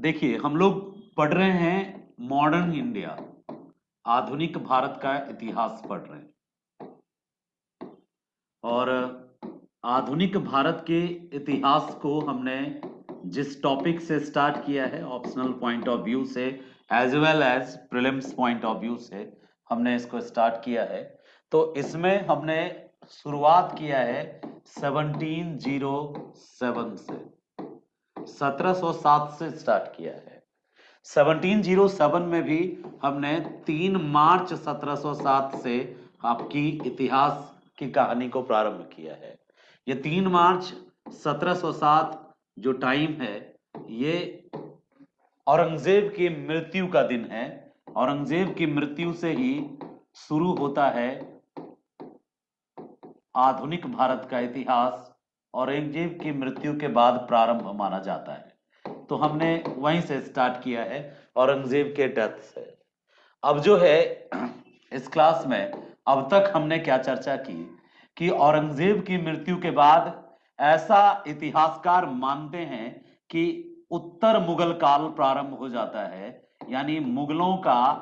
देखिए, हम लोग पढ़ रहे हैं मॉडर्न इंडिया, आधुनिक भारत का इतिहास पढ़ रहे हैं। और आधुनिक भारत के इतिहास को हमने जिस टॉपिक से स्टार्ट किया है, ऑप्शनल पॉइंट ऑफ व्यू से as well as prelims point of view से हमने इसको स्टार्ट किया है। तो इसमें हमने शुरुआत किया है 1707 से, 1707 से स्टार्ट किया है। 1707 में भी हमने 3 मार्च 1707 से आपकी इतिहास की कहानी को प्रारंभ किया है। ये 3 मार्च 1707 जो टाइम है, ये औरंगजेब की मृत्यु का दिन है। औरंगजेब की मृत्यु से ही शुरू होता है आधुनिक भारत का इतिहास। औरंगजेब की मृत्यु के बाद प्रारंभ माना जाता है। तो हमने वहीं से स्टार्ट किया है, औरंगजेब के डेथ से। अब जो है इस क्लास में अब तक हमने क्या चर्चा की कि औरंगजेब की मृत्यु के बाद ऐसा इतिहासकार मानते हैं कि उत्तर मुगल काल प्रारंभ हो जाता है, यानी मुगलों का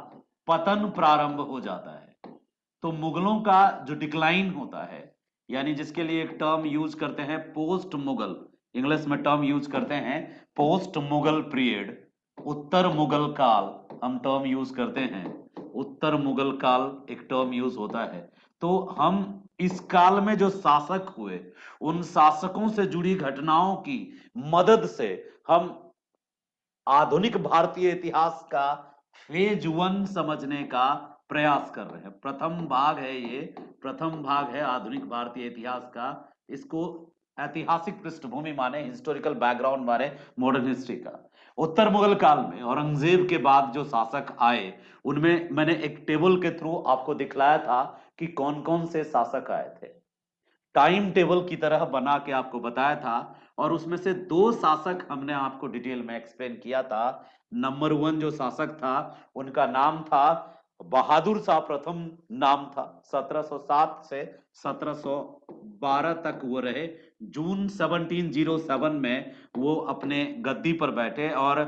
पतन प्रारंभ हो जाता है। तो मुगलों का जो डिक्लाइन होता है, यानी जिसके लिए एक टर्म यूज करते हैं पोस्ट मुगल, इंग्लिश में टर्म यूज करते हैं पोस्ट मुगल पीरियड, उत्तर मुगल काल हम टर्म यूज करते हैं। उत्तर मुगल काल एक टर्म यूज होता है। तो हम इस काल में जो शासक हुए, उन शासकों से जुड़ी घटनाओं की मदद से हम आधुनिक भारतीय इतिहास का फेज 1 समझने का प्रयास कर रहे हैं। प्रथम भाग है ये, प्रथम भाग है आधुनिक भारतीय इतिहास का। इसको ऐतिहासिक पृष्ठभूमि माने, हिस्टोरिकल बैकग्राउंड माने, मॉडर्न हिस्ट्री का। उत्तर मुगल काल में औरंगजेब के बाद जो शासक आए, उनमें मैंने एक टेबल के थ्रू आपको दिखलाया था कि कौन कौन से शासक आए थे। टाइम टेबल की तरह बना के आपको बताया था। और उसमें से 2 शासक हमने आपको डिटेल में एक्सप्लेन किया था। नंबर 1 जो शासक था, उनका नाम था बहादुर शाह प्रथम। नाम था 1707 से 1712 तक वो रहे। जून 1707 में वो अपने गद्दी पर बैठे और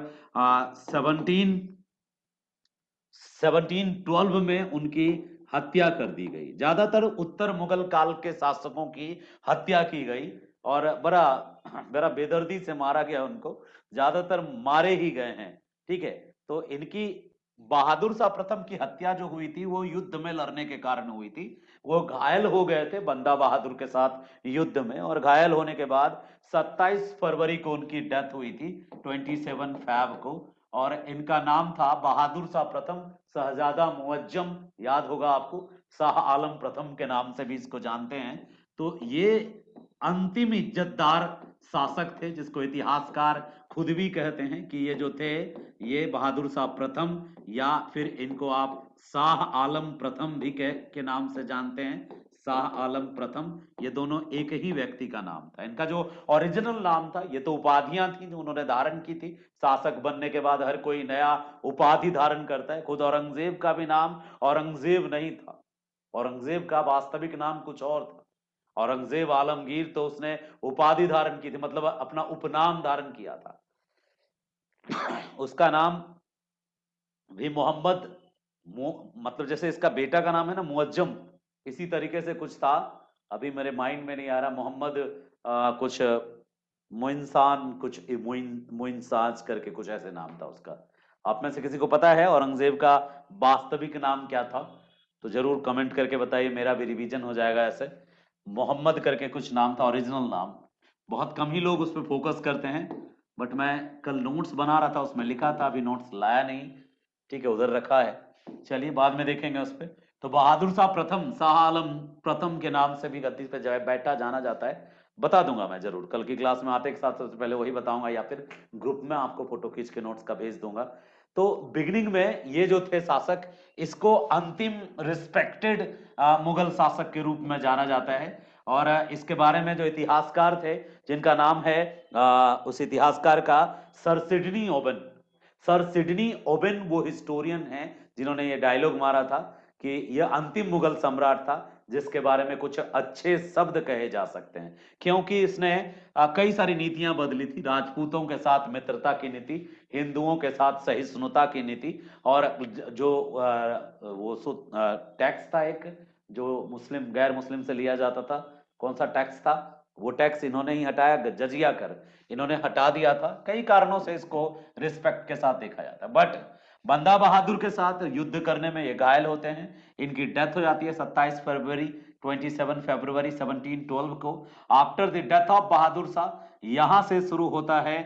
1712 में उनकी हत्या कर दी गई। ज्यादातर उत्तर मुगल काल के शासकों की हत्या की गई और बड़ा बड़ा बेदर्दी से मारा गया उनको, ज्यादातर मारे ही गए हैं। ठीक है। तो इनकी बहादुर शाह प्रथम की हत्या जो हुई थी, वो युद्ध में लड़ने के कारण हुई थी। वो घायल हो गए थे बंदा बहादुर के साथ युद्ध में, और घायल होने के बाद 27 फरवरी को उनकी डेथ हुई थी, 27 फैब को। और इनका नाम था बहादुर शाह प्रथम शहजादा मुअज्जम, याद होगा आपको, शाह आलम प्रथम के नाम से भी इसको जानते हैं। तो ये अंतिम इज्जतदार शासक थे, जिसको इतिहासकार खुद भी कहते हैं कि ये जो थे, ये बहादुर शाह प्रथम, या फिर इनको आप शाह आलम प्रथम भी के नाम से जानते हैं। शाह आलम प्रथम, ये दोनों एक ही व्यक्ति का नाम था। इनका जो ओरिजिनल नाम था, ये तो उपाधियां थी जो उन्होंने धारण की थी। शासक बनने के बाद हर कोई नया उपाधि धारण करता है। खुद औरंगजेब का भी नाम औरंगजेब नहीं था, औरंगजेब का वास्तविक नाम कुछ और था। औरंगजेब आलमगीर तो उसने उपाधि धारण की थी, मतलब अपना उपनाम धारण किया था। उसका नाम भी मोहम्मद, मतलब जैसे इसका बेटा का नाम है ना मुअज्जम, इसी तरीके से कुछ था। अभी मेरे माइंड में नहीं आ रहा। मोहम्मद कुछ मोइंसान, कुछ मोइंसाज करके कुछ ऐसे नाम था उसका। आप में से किसी को पता है औरंगजेब का वास्तविक नाम क्या था? तो जरूर कमेंट करके बताइए, मेरा भी रिवीजन हो जाएगा। ऐसे मोहम्मद करके कुछ नाम था, ओरिजिनल नाम। बहुत कम ही लोग उस पर फोकस करते हैं, बट मैं कल नोट्स बना रहा था, उसमें लिखा था, अभी नोट्स लाया नहीं। ठीक है, उधर रखा है, चलिए बाद में देखेंगे उस पर। तो बहादुर शाह प्रथम, शाह आलम प्रथम के नाम से भी गद्दी पे बैठा जाना जाता है। बता दूंगा मैं जरूर, कल की क्लास में आते के साथ सबसे पहले वही बताऊंगा, या फिर ग्रुप में आपको फोटो खींच के नोट्स का भेज दूंगा। तो बिगिनिंग में ये जो थे शासक, इसको अंतिम रिस्पेक्टेड मुगल शासक के रूप में जाना जाता है। और इसके बारे में जो इतिहासकार थे, जिनका नाम है उस इतिहासकार का सर सिडनी ओबन। सर सिडनी ओबन वो हिस्टोरियन हैं जिन्होंने ये डायलॉग मारा था कि यह अंतिम मुगल सम्राट था जिसके बारे में कुछ अच्छे शब्द कहे जा सकते हैं, क्योंकि इसने कई सारी नीतियां बदली थी। राजपूतों के साथ मित्रता की नीति, हिंदुओं के साथ सहिष्णुता की नीति, और जो वो टैक्स था एक जो मुस्लिम गैर मुस्लिम से लिया जाता था, कौन सा टैक्स था, वो टैक्स इन्होंने ही हटाया, जजिया कर इन्होंने हटा दिया था। कई कारणों से इसको रिस्पेक्ट के साथ देखा जाता है। बट बंदा बहादुर के साथ युद्ध करने में ये घायल होते हैं, इनकी डेथ हो जाती है 27 फरवरी 1712 को। After the death of Bahadur Shah यहां से शुरू होता है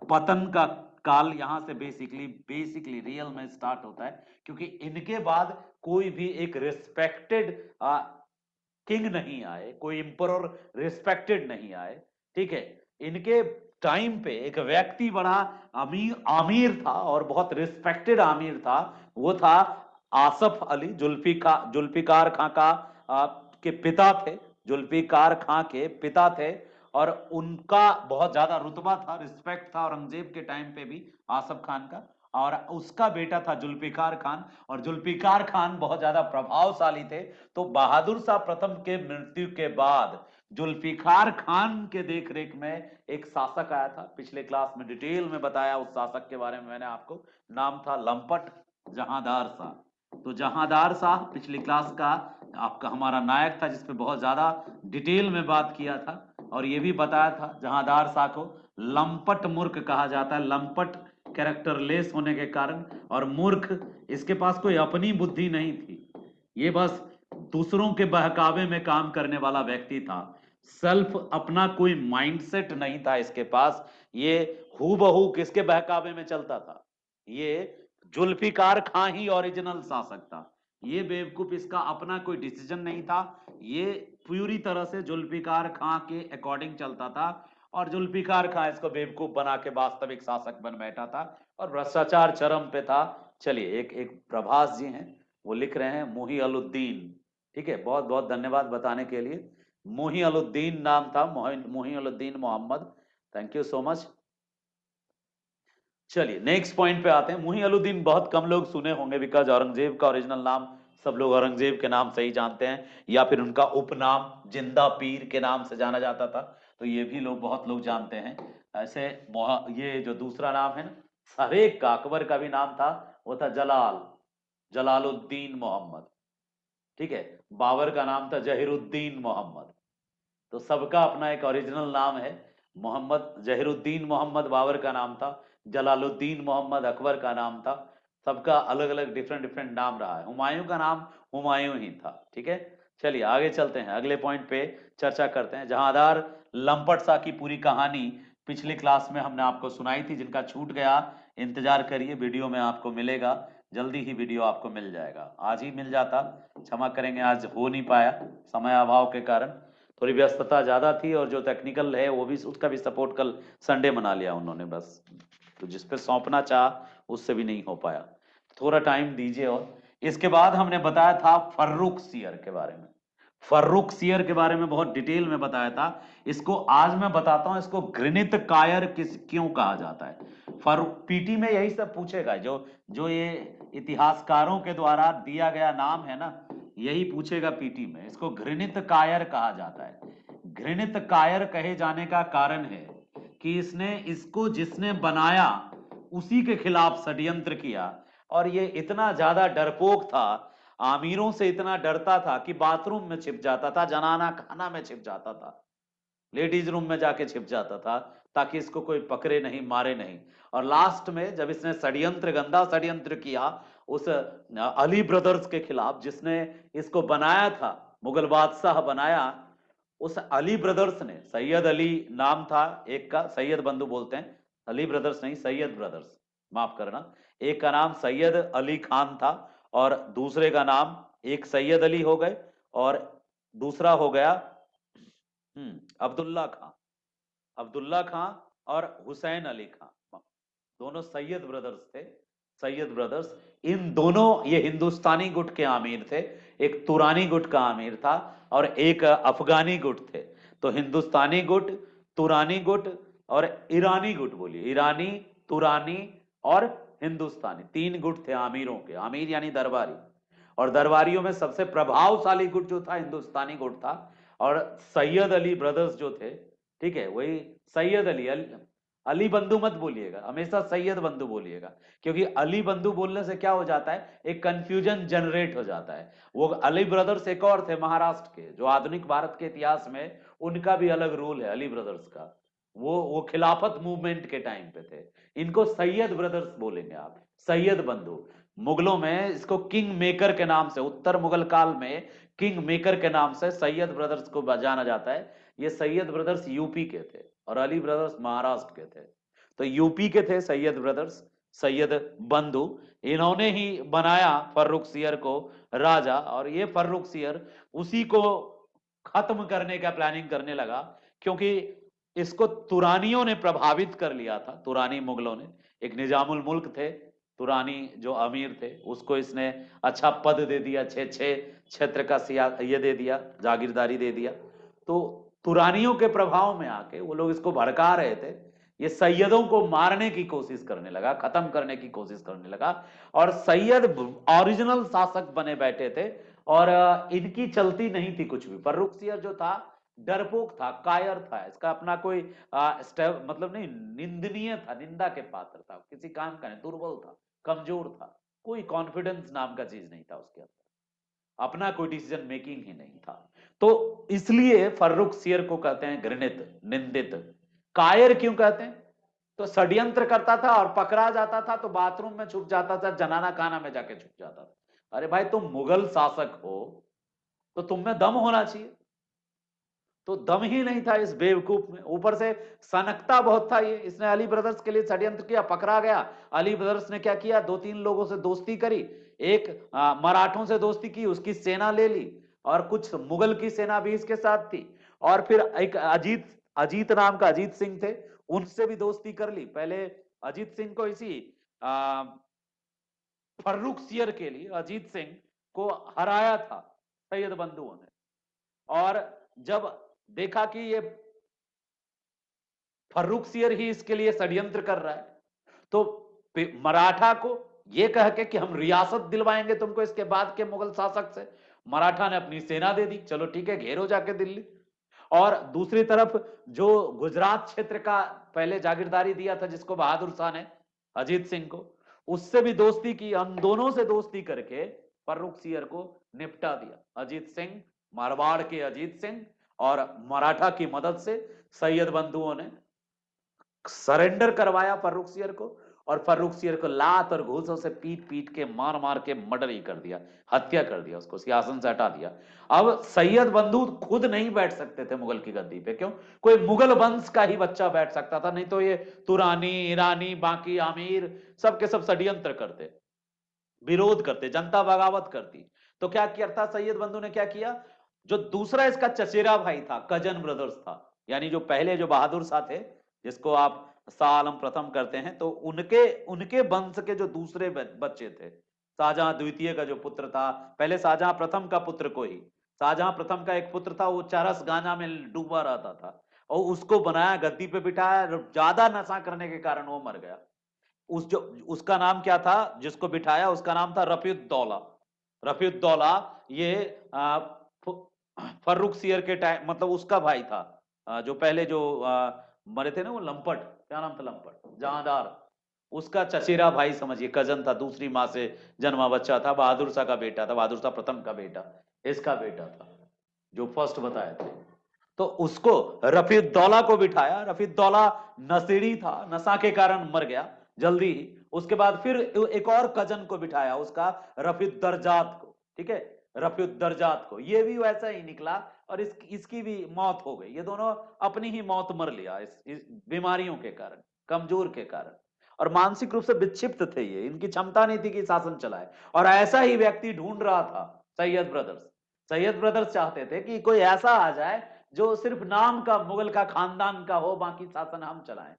पतन का काल। यहां से बेसिकली रियल में स्टार्ट होता है, क्योंकि इनके बाद कोई भी एक रिस्पेक्टेड किंग नहीं आए, कोई इंपरर रिस्पेक्टेड नहीं आए। ठीक है, इनके टाइम पे एक व्यक्ति बड़ा आमिर था और बहुत रिस्पेक्टेड आमिर था, वो था आसफ अली, जुल्फिकार खां का के पिता थे, जुल्फिकार खां के पिता थे, और उनका बहुत ज्यादा रुतबा था, रिस्पेक्ट था औरंगजेब के टाइम पे भी आसफ खान का। और उसका बेटा था जुल्फिकार खान, और जुल्फिकार खान बहुत ज्यादा प्रभावशाली थे। तो बहादुर शाह प्रथम के मृत्यु के बाद जुल्फिकार खान के देखरेख में एक शासक आया था। पिछले क्लास में डिटेल में बताया उस शासक के बारे में मैंने आपको, नाम था लंपट जहांदार शाह। तो जहांदार शाह पिछली क्लास का आपका हमारा नायक था, जिसपे बहुत ज्यादा डिटेल में बात किया था, और ये भी बताया था जहांदार शाह को लंपट मूर्ख कहा जाता है, लंपट कैरेक्टरलेस होने के कारण, और मूर्ख, इसके पास कोई अपनी बुद्धि नहीं थी, ये बस दूसरों के बहकावे में काम करने वाला व्यक्ति था। सेल्फ अपना कोई माइंडसेट नहीं था इसके पास, ये हूबहू किसके बहकावे में चलता था, ये जुल्फिकार खां ही ओरिजिनल शासक था। ये बेवकूफ, इसका अपना कोई डिसीजन नहीं था, ये पूरी तरह से जुल्फिकार खां के अकॉर्डिंग चलता था, और जुल्फिकार खां इसको बेवकूफ बना के वास्तविक शासक बन बैठा था, और भ्रष्टाचार चरम पे था। चलिए, एक प्रभास जी हैं, वो लिख रहे हैं मोही अलुद्दीन। ठीक है, बहुत बहुत धन्यवाद बताने के लिए। मोही अलुद्दीन नाम था, Mohi Aluddin Mohammad, thank you so much. चलिए नेक्स्ट पॉइंट पे आते हैं। मोही अलुद्दीन बहुत कम लोग सुने होंगे, बिकॉज औरंगजेब का ओरिजिनल नाम सब लोग औरंगजेब के नाम से ही जानते हैं, या फिर उनका उपनाम जिंदा पीर के नाम से जाना जाता था, तो ये भी लोग बहुत लोग जानते हैं। ऐसे ये जो दूसरा नाम है ना, हर एक का, अकबर का भी नाम था, वो था जलालुद्दीन मोहम्मद। ठीक है, बाबर का नाम था जहीरुद्दीन मोहम्मद। तो सबका अपना एक ओरिजिनल नाम है। मोहम्मद जहीरुद्दीन मोहम्मद बाबर का नाम था, जलालुद्दीन मोहम्मद अकबर का नाम था, सबका अलग अलग डिफरेंट डिफरेंट नाम रहा है। हुमायूं का नाम हुमायूं ही था। ठीक है, चलिए आगे चलते हैं, अगले पॉइंट पे चर्चा करते हैं। जहांदार लंपट शाह की पूरी कहानी पिछली क्लास में हमने आपको सुनाई थी, जिनका छूट गया इंतजार करिए, वीडियो में आपको मिलेगा, जल्दी ही वीडियो आपको मिल जाएगा, आज ही मिल जाता, क्षमा करेंगे आज हो नहीं पाया समय अभाव के कारण, थोड़ी व्यस्तता ज्यादा थी, और जो टेक्निकल है वो भी, उसका भी सपोर्ट कल संडे मना लिया उन्होंने बस, तो जिस पे सौंपना चाह उससे भी नहीं हो पाया, थोड़ा टाइम दीजिए। और इसके बाद हमने बताया था फर्रुख सियर के बारे में, फर्रुख सियर के बारे में बहुत डिटेल में बताया था। इसको आज मैं बताता हूं, इसको घृणित कायर क्यों कहा जाता है। फर्रुख पीटी में यही सब पूछेगा, जो जो ये इतिहासकारों के द्वारा दिया गया नाम है ना, यही पूछेगा पीटी में। इसको घृणित कायर कहा जाता है। घृणित कायर कहे जाने का कारण है कि इसको जिसने बनाया उसी के खिलाफ षड्यंत्र किया, और ये इतना ज्यादा डरपोक था, आमिरों से इतना डरता था कि बाथरूम में छिप जाता था, जनाना खाना में छिप जाता था, लेडीज रूम में जाके छिप जाता था, ताकि इसको कोई पकड़े नहीं, मारे नहीं। और लास्ट में जब इसने गंदा षड्यंत्र किया उस अली ब्रदर्स के खिलाफ, जिसने इसको बनाया था, मुगल बादशाह बनाया, उस अली ब्रदर्स ने, सैयद अली नाम था एक का, सैयद बंधु बोलते हैं, अली ब्रदर्स नहीं, सैयद ब्रदर्स, माफ करना, एक का नाम सैयद अली खान था, और दूसरे का नाम, एक सैयद अली हो गए और दूसरा हो गया अब्दुल्ला खां, अब्दुल्ला खां और हुसैन अली खां, दोनों सैयद ब्रदर्स थे, सैयद ब्रदर्स। इन दोनों, ये हिंदुस्तानी गुट के आमिर थे, एक तुरानी गुट का आमिर था और एक अफगानी गुट थे। तो हिंदुस्तानी गुट, तुरानी गुट और ईरानी गुट, बोलिए ईरानी, तुरानी और हिंदुस्तानी, तीन गुट थे आमिरों के, आमिर यानी दरबारी। और दरबारियों में सबसे प्रभावशाली गुट जो था हिंदुस्तानी गुट था। और सैयद अली ब्रदर्स जो थे, ठीक है, वही सैयद अली बंधु मत बोलिएगा, हमेशा सैयद बंधु बोलिएगा, क्योंकि अली बंधु बोलने से क्या हो जाता है, एक कंफ्यूजन जनरेट हो जाता है। वो अली ब्रदर्स एक और थे महाराष्ट्र के, जो आधुनिक भारत के इतिहास में उनका भी अलग रोल है अली ब्रदर्स का। वो खिलाफत मूवमेंट के टाइम पे थे। इनको सैयद ब्रदर्स बोलेंगे आप, सैयद बंधु। मुगलों में इसको किंग मेकर के नाम से, उत्तर मुगल काल में किंग मेकर के नाम से सैयद ब्रदर्स को जाना जाता है। ये सैयद ब्रदर्स यूपी के थे और अली ब्रदर्स महाराष्ट्र के थे। तो यूपी के थे सैयद ब्रदर्स, सैयद बंधु। इन्होंने ही बनाया फर्रुखसियर को राजा, और ये फर्रुखसियर उसी को खत्म करने का प्लानिंग करने लगा, क्योंकि इसको तुरानियों ने प्रभावित कर लिया था। तुरानी मुगलों ने, एक निजामुल मुल्क थे तुरानी जो अमीर थे, उसको इसने अच्छा पद दे दिया, छे क्षेत्र का ये दे दिया, जागीरदारी दे दिया। तो तुरानियों के प्रभाव में आके वो लोग इसको भड़का रहे थे। ये सैयदों को मारने की कोशिश करने लगा, खत्म करने की कोशिश करने लगा, और सैयद ओरिजिनल शासक बने बैठे थे, और इनकी चलती नहीं थी कुछ भी। फर्रुखसियर जो था डरपोक था, कायर था, इसका अपना कोई मतलब नहीं, निंदनीय था, निंदा के पात्र था, किसी काम का नहीं, दुर्बल था, कमजोर था, कोई कॉन्फिडेंस नाम का चीज नहीं था उसके अंदर, अपना कोई डिसीजन मेकिंग ही नहीं था। तो इसलिए फर्रुखसियर को कहते हैं घृणित, निंदित। कायर क्यों कहते हैं? तो षड्यंत्र करता था और पकड़ा जाता था तो बाथरूम में छुप जाता था, जनाना खाना में जाके छुप जाता था। अरे भाई, तुम मुगल शासक हो तो तुम में दम होना चाहिए, तो दम ही नहीं था इस बेवकूफ में। ऊपर से सनकता बहुत था ये, इसने अली ब्रदर्स के लिए षड्यंत्र किया, पकड़ा गया। अली ब्रदर्स ने क्या किया, 2-3 लोगों से दोस्ती करी, एक मराठों से दोस्ती की, उसकी सेना ले ली, और कुछ मुगल की सेना भी इसके साथ थी, और फिर एक अजीत अजीत नाम का अजीत सिंह थे, उनसे भी दोस्ती कर ली। पहले अजीत सिंह को इसी फर्रुखसियर के लिए अजीत सिंह को हराया था सैयद बंधुओं ने, और जब देखा कि ये फर्रुखसियर ही इसके लिए षड्यंत्र कर रहा है, तो मराठा को ये कह के कि हम रियासत दिलवाएंगे तुमको इसके बाद के मुगल शासक से, मराठा ने अपनी सेना दे दी, चलो ठीक है, घेरो जाके दिल्ली। और दूसरी तरफ जो गुजरात क्षेत्र का पहले जागीरदारी दिया था जिसको बहादुर शाह ने, अजीत सिंह को, उससे भी दोस्ती की। उन दोनों से दोस्ती करके फर्रुखसियर को निपटा दिया। अजीत सिंह, मारवाड़ के अजीत सिंह, और मराठा की मदद से सैयद बंधुओं ने सरेंडर करवाया फर्रुखसियर को, और फर्रुखसियर को लात और घूसों से पीट पीट के, मार मार के मर्डर ही कर दिया, हत्या कर दिया, उसको सिंहासन से हटा दिया। अब सैयद बंधु खुद नहीं बैठ सकते थे मुगल की गद्दी पे, क्यों? कोई मुगल वंश का ही बच्चा बैठ सकता था, नहीं तो ये तुरानी, ईरानी, बाकी आमिर सबके सब षड्यंत्र करते, विरोध करते, जनता बगावत करती। तो क्या करता सैयद बंधु ने, क्या किया, जो दूसरा इसका चचेरा भाई था, कजन ब्रदर्स था, यानी जो पहले जो बहादुर शाह थे, जिसको आप शाह आलम प्रथम करते हैं, तो उनके उनके वंश के जो दूसरे बच्चे थे, शाहजहां द्वितीय का जो पुत्र था, पहले शाहजहां प्रथम का पुत्र को ही, शाहजहां प्रथम का एक पुत्र था, वो चरस गांजा में डूबा रहता था, और उसको बनाया, गद्दी पे बिठाया, ज्यादा नशा करने के कारण वो मर गया। उसका नाम क्या था, जिसको बिठाया उसका नाम था रफीउद्दौला। रफीउद्दौला ये फर्रुखसियर के टाइम, मतलब उसका भाई था, जो पहले जो मरे थे ना, वो लंपट, क्या नाम था, लंपट जहांदार, उसका चचेरा भाई समझिए, कजन था, दूसरी माँ से जन्मा बच्चा था, बहादुर शाह का बेटा था, बहादुर शाह प्रथम का बेटा, इसका बेटा था, जो फर्स्ट बताए थे। तो उसको, रफीउद्दौला को बिठाया। रफीउद्दौला नशेड़ी था, नशा के कारण मर गया जल्दी ही। उसके बाद फिर एक और कजन को बिठाया, उसका रफीउद्दरजात को, ठीक है, रफीउद्दरजात को, ये भी वैसा ही निकला, और इसकी भी मौत हो गई। ये दोनों अपनी ही मौत मर लिया इस बीमारियों के कारण, कमजोर के कारण, और मानसिक रूप से विक्षिप्त थे ये, इनकी क्षमता नहीं थी कि शासन चलाए। और ऐसा ही व्यक्ति ढूंढ रहा था सैयद ब्रदर्स। सैयद ब्रदर्स चाहते थे कि कोई ऐसा आ जाए जो सिर्फ नाम का मुगल का खानदान का हो, बाकी शासन हम चलाएं,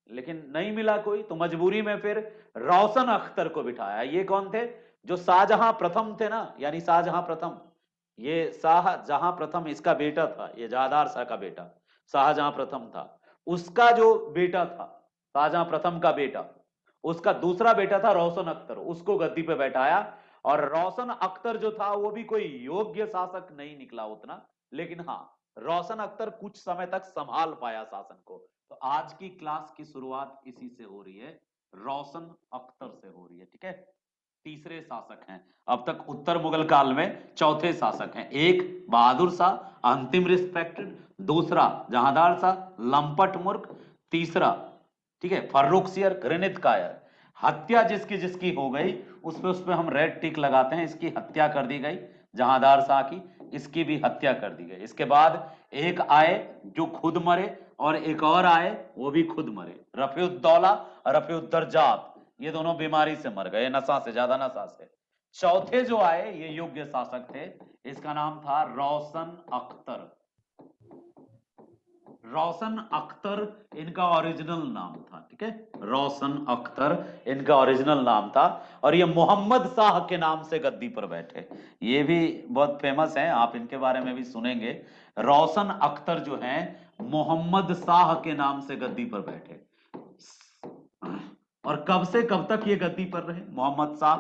लेकिन नहीं मिला कोई। तो मजबूरी में फिर रोशन अख्तर को बिठाया। ये कौन थे? जो शाहजहां प्रथम थे ना, यानी शाहजहां प्रथम, ये शाहजहां प्रथम इसका बेटा था, ये जहादार शाह का बेटा शाहजहां प्रथम था, उसका जो बेटा था, शाहजहां प्रथम का बेटा, उसका दूसरा बेटा था रोशन अख्तर, उसको गद्दी पे बैठाया। और रोशन अख्तर जो था वो भी कोई योग्य शासक नहीं निकला उतना, लेकिन हाँ रोशन अख्तर कुछ समय तक संभाल पाया शासन को। तो आज की क्लास की शुरुआत इसी से हो रही है, रोशन अख्तर से हो रही है, ठीक है। तीसरे शासक हैं अब तक उत्तर मुगल काल में, चौथे शासक हैं, एक बहादुर शाह अंतिम रिस्पेक्टेड, दूसरा जहांदार शाह लंपट मूर्ख, तीसरा ठीक है फर्रुखसियर घृणित कायर। हत्या जिसकी जिसकी हो गई उस पे हम रेड टिक लगाते हैं, इसकी हत्या कर दी गई जहांदार शाह की, इसकी भी हत्या कर दी गई। इसके बाद एक आए जो खुद मरे और एक और आए वो भी खुद मरे, रफीउद्दौला और रफीउद्दरजात, ये दोनों बीमारी से मर गए, नशा से, ज्यादा नशा से। चौथे जो आए ये योग्य शासक थे, इसका नाम था रोशन अख्तर। रोशन अख्तर इनका ओरिजिनल नाम था, ठीक है, रोशन अख्तर इनका ओरिजिनल नाम था। और ये मोहम्मद शाह के नाम से गद्दी पर बैठे, ये भी बहुत फेमस है, आप इनके बारे में भी सुनेंगे। रोशन अख्तर जो हैं मोहम्मद शाह के नाम से गद्दी पर बैठे। और कब से कब तक ये गद्दी पर रहे मोहम्मद शाह?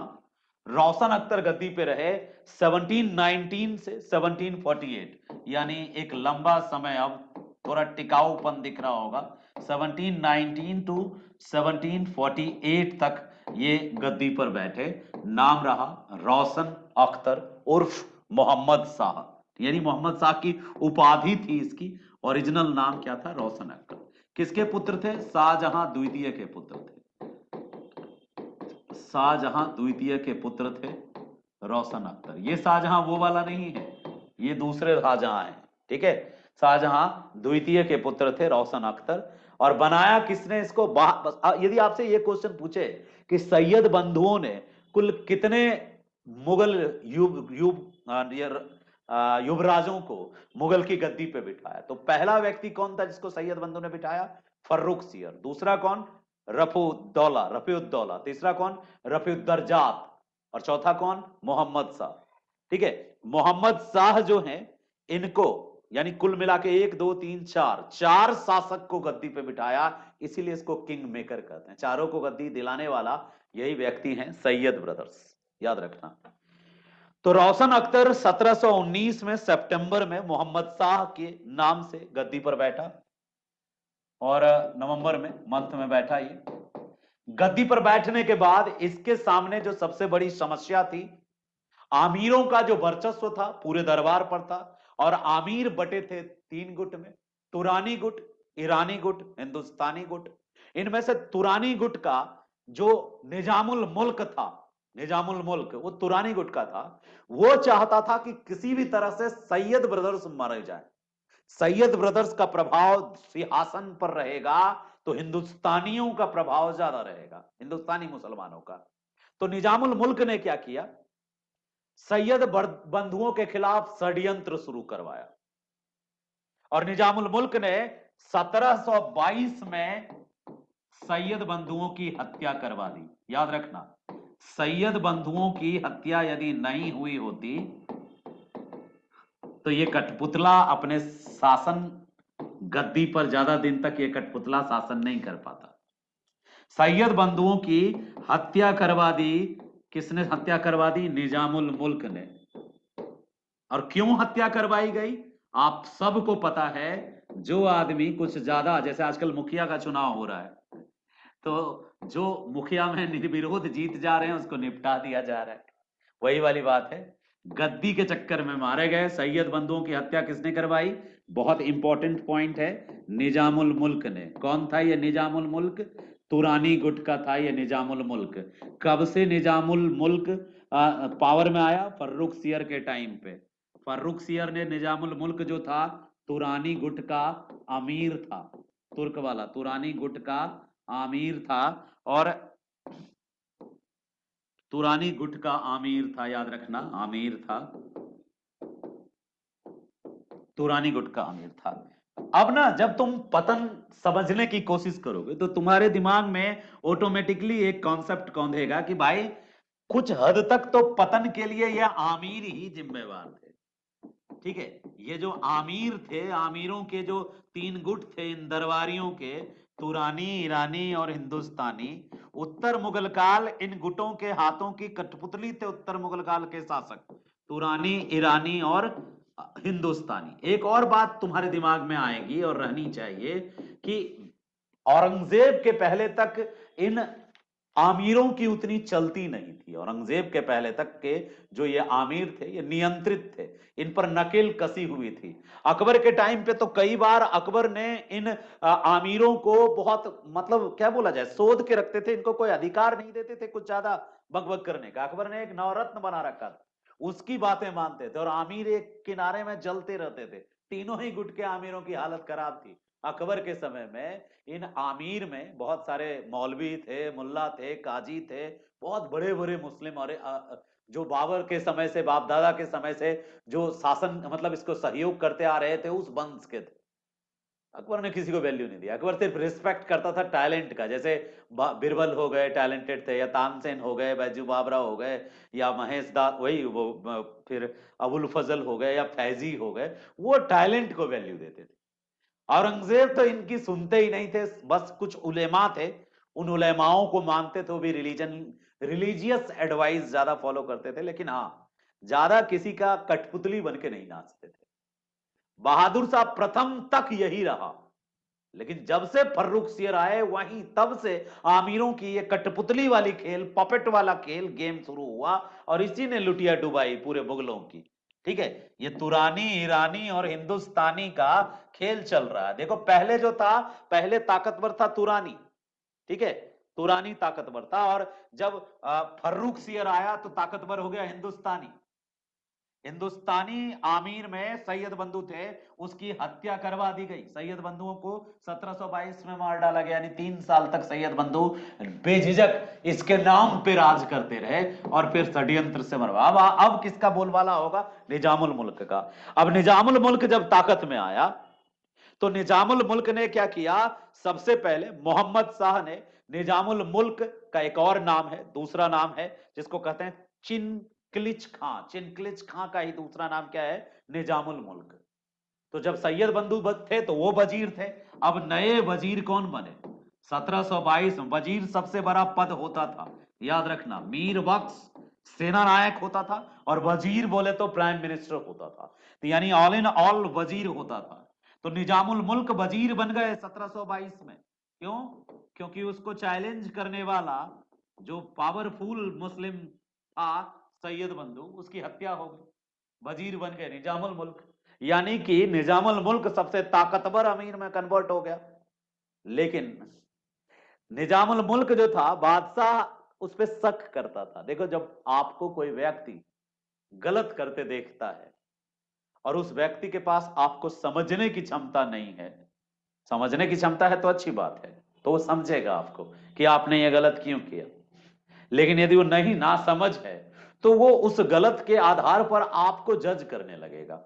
रोशन अख्तर गद्दी पे रहे 1719 से 1748, यानी एक लंबा समय, अब थोड़ा टिकाऊपन दिख रहा होगा। 1719 टू 1748 तक ये गद्दी पर बैठे। नाम रहा रोशन अख्तर उर्फ मोहम्मद शाह, यानी मोहम्मद शाह की उपाधि थी इसकी, ओरिजिनल नाम क्या था? रोशन अख्तर। किसके पुत्र थे? शाहजहां द्वितीय के पुत्र थे, शाहजहां द्वितीय के पुत्र थे रोशन अख्तर। ये शाहजहां वो वाला नहीं है, ये दूसरे शाहजहां हैं, ठीक है। शाहजहां द्वितीय के पुत्र थे रोशन अख्तर। और बनाया किसने इसको? यदि आपसे ये क्वेश्चन पूछे कि सैयद बंधुओं ने कुल कितने मुगल युवराजों को मुगल की गद्दी पे बिठाया, तो पहला व्यक्ति कौन था जिसको सैयद बंधु ने बिठाया? फर्रुखसियर। दूसरा कौन? रफीउद्दौला। तीसरा कौन? रफीउद्दरजात। और चौथा कौन? मोहम्मद शाह, ठीक है। मोहम्मद शाह जो हैं इनको, यानी कुल मिला के 1 2 3 4 चार शासक को गद्दी पे बिठाया, इसीलिए इसको किंग मेकर कहते हैं। चारों को गद्दी दिलाने वाला यही व्यक्ति हैं, सैयद ब्रदर्स, याद रखना। तो रोशन अख्तर 1719 में सितंबर में मोहम्मद शाह के नाम से गद्दी पर बैठा, और नवंबर में मंथ में बैठा। ये गद्दी पर बैठने के बाद इसके सामने जो सबसे बड़ी समस्या थी, आमीरों का जो वर्चस्व था पूरे दरबार पर था, और आमीर बटे थे 3 गुट में, तुरानी गुट, ईरानी गुट, हिंदुस्तानी गुट। इनमें से तुरानी गुट का जो निजामुल मुल्क था, निजामुल मुल्क वो तुरानी गुट का था, वो चाहता था कि किसी भी तरह से सैयद ब्रदर्स मारे जाए। सैयद ब्रदर्स का प्रभाव सिंहासन पर रहेगा तो हिंदुस्तानियों का प्रभाव ज्यादा रहेगा, हिंदुस्तानी मुसलमानों का। तो निजामुल मुल्क ने क्या किया? सैयद बंधुओं के खिलाफ षड्यंत्र शुरू करवाया, और निजामुल मुल्क ने 1722 में सैयद बंधुओं की हत्या करवा दी। याद रखना, सैयद बंधुओं की हत्या यदि नहीं हुई होती तो ये कठपुतला अपने शासन गद्दी पर ज्यादा दिन तक ये कठपुतला शासन नहीं कर पाता। सैयद बंधुओं की हत्या करवा दी। किसने हत्या करवा दी? निजामुल मुल्क ने। और क्यों हत्या करवाई गई? आप सबको पता है, जो आदमी कुछ ज्यादा, जैसे आजकल मुखिया का चुनाव हो रहा है, तो जो मुखिया में निर्विरोध जीत जा रहे हैं उसको निपटा दिया जा रहा है, वही वाली बात है। गद्दी के चक्कर में मारे गए। सैयद बंधुओं की हत्या किसने करवाई? बहुत इंपॉर्टेंट पॉइंट है, निजामुल मुल्क ने। कौन था ये निजामुल मुल्क? तुरानी गुट का था ये निजामुल मुल्क। कब से निजामुल मुल्क पावर में आया? फर्रुखसियर के टाइम पे। फर्रुखसियर ने निजामुल मुल्क जो था तुरानी गुट का अमीर था, तुर्क वाला तुरानी गुट का आमीर था, और तुरानी गुट का आमीर था, याद रखना, आमीर था, तुरानी गुट का आमीर था। अब ना जब तुम पतन समझने की कोशिश करोगे तो तुम्हारे दिमाग में ऑटोमेटिकली एक कॉन्सेप्ट कौंधेगा कि भाई कुछ हद तक तो पतन के लिए ये आमीर ही जिम्मेवार थे, ठीक है। ये जो आमीर थे, आमीरों के जो 3 गुट थे इन दरबारियों के, तुरानी, ईरानी और हिंदुस्तानी। उत्तर मुगल काल, इन गुटों के हाथों की कठपुतली थे उत्तर मुगल काल के शासक, तुरानी, ईरानी और हिंदुस्तानी। एक और बात तुम्हारे दिमाग में आएगी और रहनी चाहिए कि औरंगजेब के पहले तक इन आमीरों की उतनी चलती नहीं थी। औरंगजेब के पहले तक के जो ये आमीर थे ये नियंत्रित थे, इन पर नकेल कसी हुई थी। अकबर के टाइम पे तो कई बार अकबर ने इन आमीरों को बहुत, मतलब क्या बोला जाए, शोध के रखते थे, इनको कोई अधिकार नहीं देते थे कुछ ज्यादा बकबक करने का। अकबर ने एक नवरत्न बना रखा था, उसकी बातें मानते थे और आमीर एक किनारे में जलते रहते थे। तीनों ही गुट के आमीरों की हालत खराब थी अकबर के समय में। इन आमीर में बहुत सारे मौलवी थे, मुल्ला थे, काजी थे, बहुत बड़े बड़े मुस्लिम, और जो बाबर के समय से, बाप दादा के समय से जो शासन, मतलब इसको सहयोग करते आ रहे थे, उस वंश के थे। अकबर ने किसी को वैल्यू नहीं दिया। अकबर सिर्फ रिस्पेक्ट करता था टैलेंट का, जैसे बिरबल हो गए टैलेंटेड थे, या तानसेन हो गए, बैजू बाबरा हो गए, या महेश दास, वही वो फिर अबुल फजल हो गए, या फैजी हो गए, वो टैलेंट को वैल्यू देते थे। औरंगजेब तो इनकी सुनते ही नहीं थे। बस कुछ उलेमा थे, उन उलेमाओं को मानते थे, वो भी रिलीजियस एडवाइस ज्यादा फॉलो करते थे, लेकिन हाँ, ज्यादा किसी का कठपुतली बन के नहीं नाचते थे। बहादुर शाह प्रथम तक यही रहा, लेकिन जब से फर्रुख सियर आए, वहीं तब से आमीरों की ये कठपुतली वाली खेल, पपेट वाला खेल, गेम शुरू हुआ, और इसी ने लुटिया डुबाई पूरे मुगलों की। ठीक है, ये तुरानी, ईरानी और हिंदुस्तानी का खेल चल रहा है। देखो पहले जो था, पहले ताकतवर था तुरानी, ठीक है, तुरानी ताकतवर था, और जब फर्रुख सियर आया तो ताकतवर हो गया हिंदुस्तानी। हिंदुस्तानी आमीर में सैयद बंधु थे, उसकी हत्या करवा दी गई। सैयद बंधुओं को 1722 में मार डाला गया, यानी 3 साल तक सैयद बंधु बेझिझक इसके नाम पे राज करते रहे, और फिर षड्यंत्र से मरवा। अब किसका बोलबाला होगा? निजामुल मुल्क का। अब निजामुल मुल्क जब ताकत में आया, तो निजामुल मुल्क ने क्या किया? सबसे पहले मोहम्मद शाह ने, निजामुल मुल्क का एक और नाम है, दूसरा नाम है, जिसको कहते हैं चिनक्लिच खां। चिनक्लिच खां का ही दूसरा नाम क्या है? निजामुल मुल्क। तो जब सैयद बंधु थे तो वो वजीर थे। अब नए वजीर कौन बने? 1722 में वजीर सबसे बड़ा पद होता था, याद रखना, मीर बख्श सेना नायक होता था, और वजीर बोले तो प्राइम मिनिस्टर होता था। तो यानी ऑल इन ऑल वजीर होता था। तो निजामुल मुल्क वजीर बन गए 1722 में। क्यों? क्योंकि उसको चैलेंज करने वाला जो पावरफुल मुस्लिम था, सैयद बंधु, उसकी हत्या हो गई, वजीर बन गए निजामुल मुल्क। यानी कि निजामुल मुल्क सबसे ताकतवर अमीर में कन्वर्ट हो गया। लेकिन निजामुल मुल्क जो था, बादशाह उस पर शक करता था। देखो, जब आपको कोई व्यक्ति गलत करते देखता है और उस व्यक्ति के पास आपको समझने की क्षमता नहीं है, समझने की क्षमता है तो अच्छी बात है, तो वो समझेगा आपको कि आपने ये गलत क्यों किया। लेकिन यदि वो नहीं, ना समझ है, तो वो उस गलत के आधार पर आपको जज करने लगेगा।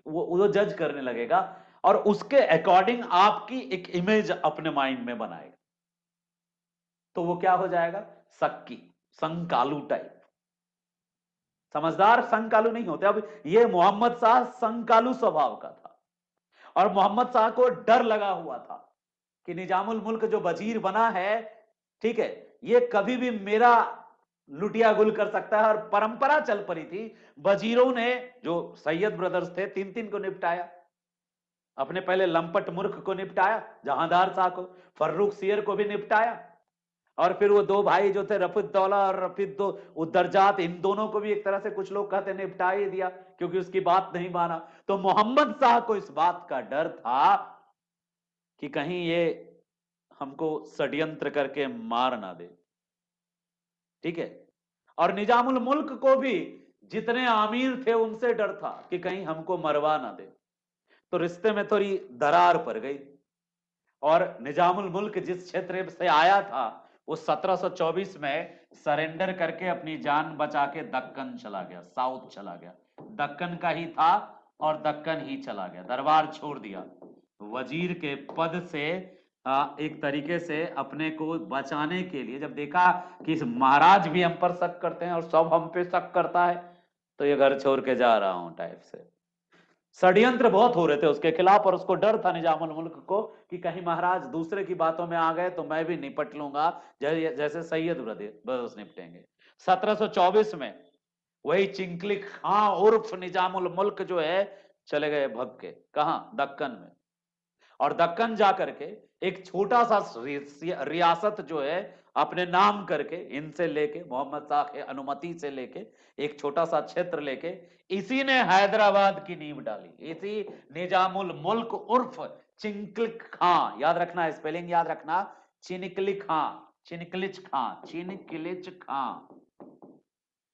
वो जज करने लगेगा, और उसके अकॉर्डिंग आपकी एक इमेज अपने माइंड में बनाएगा। तो वो क्या हो जाएगा? सक्की, संकालू टाइप। समझदार संकालू नहीं होते। अब ये मोहम्मद शाह संकालू स्वभाव का था, और मोहम्मद शाह को डर लगा हुआ था कि निजामुल मुल्क जो वजीर बना है, ठीक है, ये कभी भी मेरा लुटिया गुल कर सकता है। और परंपरा चल पड़ी थी, वजीरों ने, जो सैयद ब्रदर्स थे, 3-3 को निपटाया। अपने पहले लंपट मूर्ख को निपटाया, जहांदार शाह को, फर्रुख सियर को भी निपटाया, और फिर वो दो भाई जो थे, रफीउद्दौला और रफीद उद्दरजात, इन दोनों को भी एक तरह से कुछ लोग कहते निपटा ही दिया, क्योंकि उसकी बात नहीं माना। तो मोहम्मद शाह को इस बात का डर था कि कहीं ये हमको षड्यंत्र करके मार ना दे, ठीक है। और निजामुल मुल्क को भी जितने आमीर थे उनसे डर था कि कहीं हमको मरवा ना दे। तो रिश्ते में थोड़ी दरार पड़ गई, और निजामुल मुल्क जिस क्षेत्र से आया था, वो 1724 में सरेंडर करके अपनी जान बचा के दक्कन चला गया, साउथ चला गया। दक्कन का ही था और दक्कन ही चला गया, दरबार छोड़ दिया। वजीर के पद से एक तरीके से अपने को बचाने के लिए, जब देखा कि इस महाराज भी हम पर शक करते हैं और सब हम पे शक करता है, तो ये घर छोड़ के जा रहा हूं टाइप से। षड्यंत्र बहुत हो रहे थे उसके खिलाफ, और उसको डर था निजामुल मुल्क को कि कहीं महाराज दूसरे की बातों में आ गए तो मैं भी निपट लूंगा जैसे सैयद ब्रदर्स निपटेंगे। 1724 में वही चिंकली खां उर्फ निजामुल मुल्क जो है चले गए भग के, कहां, दक्कन में। और दक्कन जाकर के एक छोटा सा रियासत जो है अपने नाम करके, इनसे लेके मोहम्मद शाह के अनुमति से लेके एक छोटा सा क्षेत्र लेके इसी ने हैदराबाद की नींव डाली। इसी निजामुल मुल्क उर्फ चिंकलिक खां, याद रखना, स्पेलिंग याद रखना, चिनकलिक खां, चिनकलिच खां, चिनकलिच खां,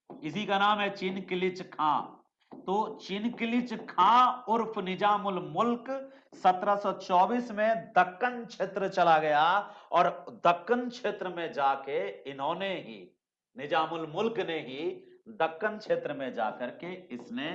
इसी का नाम है चिनकलिच खां। तो चिनकलिच खां उर्फ निजामुल मुल्क 1724 में दक्कन क्षेत्र चला गया, और दक्कन क्षेत्र में जाके इन्होंने ही, निजामुल मुल्क ने ही दक्कन क्षेत्र में जाकर के इसने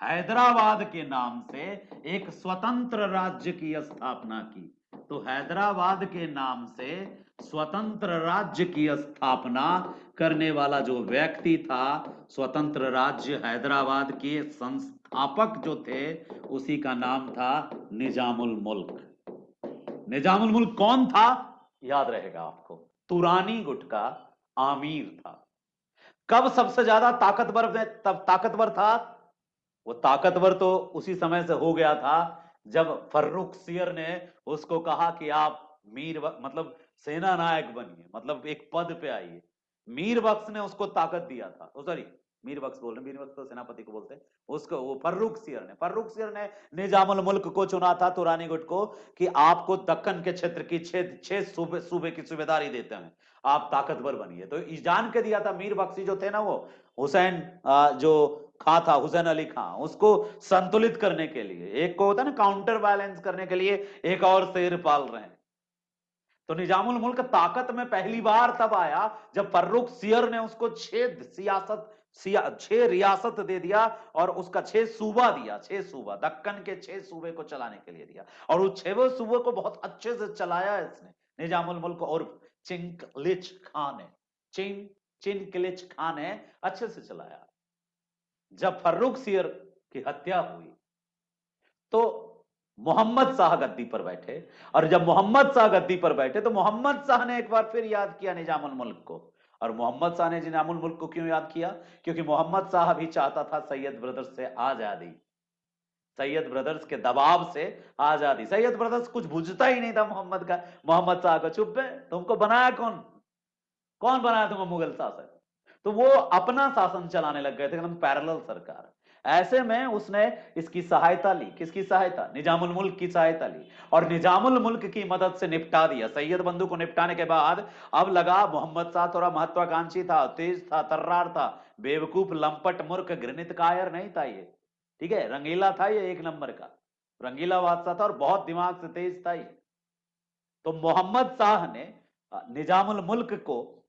हैदराबाद के नाम से एक स्वतंत्र राज्य की स्थापना की। तो हैदराबाद के नाम से स्वतंत्र राज्य की स्थापना करने वाला जो व्यक्ति था, स्वतंत्र राज्य हैदराबाद के संस्थापक जो थे, उसी का नाम था निजामुल मुल्क। निजामुल मुल्क कौन था, याद रहेगा आपको, तुरानी गुट का आमीर था। कब सबसे ज्यादा ताकतवर था, वो ताकतवर तो उसी समय से हो गया था जब फर्रुख सियर ने उसको कहा कि आप मतलब सेना नायक बनिए, मतलब एक पद पे आइए। मीर बख्श ने उसको ताकत दिया था, सॉरी मीर बख्श बोल रहे, मीर बख्श तो सेनापति को बोलते हैं, उसको वो फर्रुख सियर ने निजामुल मुल्क को चुना था, तुरानी गुट को, कि आपको दक्कन के क्षेत्र की छह सूबे की सूबेदारी देते हैं, आप ताकतवर बनिए। तो जान के दिया था। मीर बख्शी जो थे ना, वो हुसैन जो खां था, हुसैन अली खां, उसको संतुलित करने के लिए, एक को होता है ना काउंटर बैलेंस करने के लिए, एक और शेर पाल रहे हैं। तो निजामुल मुल्क ताकत में पहली बार तब आया जब फर्रुख सियर ने उसको छह रियासत दे दिया, और उसका 6 सूबा दिया, 6 सूबा, दक्कन के 6 सूबे को चलाने के लिए दिया। और उस 6 सूबे को बहुत अच्छे से चलाया इसने, निजामुल मुल्क और चिंकलिच खान ने, चिंकलिच खान ने अच्छे से चलाया। जब फर्रुख सियर की हत्या हुई तो मोहम्मद शाह गद्दी पर बैठे, और जब मोहम्मद शाह गद्दी पर बैठे तो मोहम्मद शाह ने एक बार फिर याद किया निजामुल मुल्क को। और मोहम्मद शाह ने निजामुल मुल्क को क्यों याद किया, क्योंकि मोहम्मद शाह भी चाहता था सैयद ब्रदर्स से आजादी, सैयद ब्रदर्स के दबाव से आजादी। सैयद ब्रदर्स कुछ बुझता ही नहीं था मोहम्मद शाह का, चुप है, तुमको बनाया कौन, कौन बनाया तुमको मुगल शासक। तो वो अपना शासन चलाने लग गए थे, एकदम पैरेलल सरकार। ऐसे में उसने इसकी सहायता ली, किसकी सहायता, निजामुल मुल्क की सहायता ली, और निजामुल मुल्क की मदद से निपटा दिया। सैयद बंधु को निपटाने के बाद अब लगा मोहम्मद शाह थोड़ा महत्वाकांक्षी था, तेज था, तर्रार था, बेवकूफ, लंपट, मूर्ख, घृणित, कायर नहीं था ये, ठीक है, रंगीला था ये, एक नंबर का रंगीला बादशाह था, और बहुत दिमाग से तेज था ये। तो मोहम्मद शाह ने निजामुल मुल्क को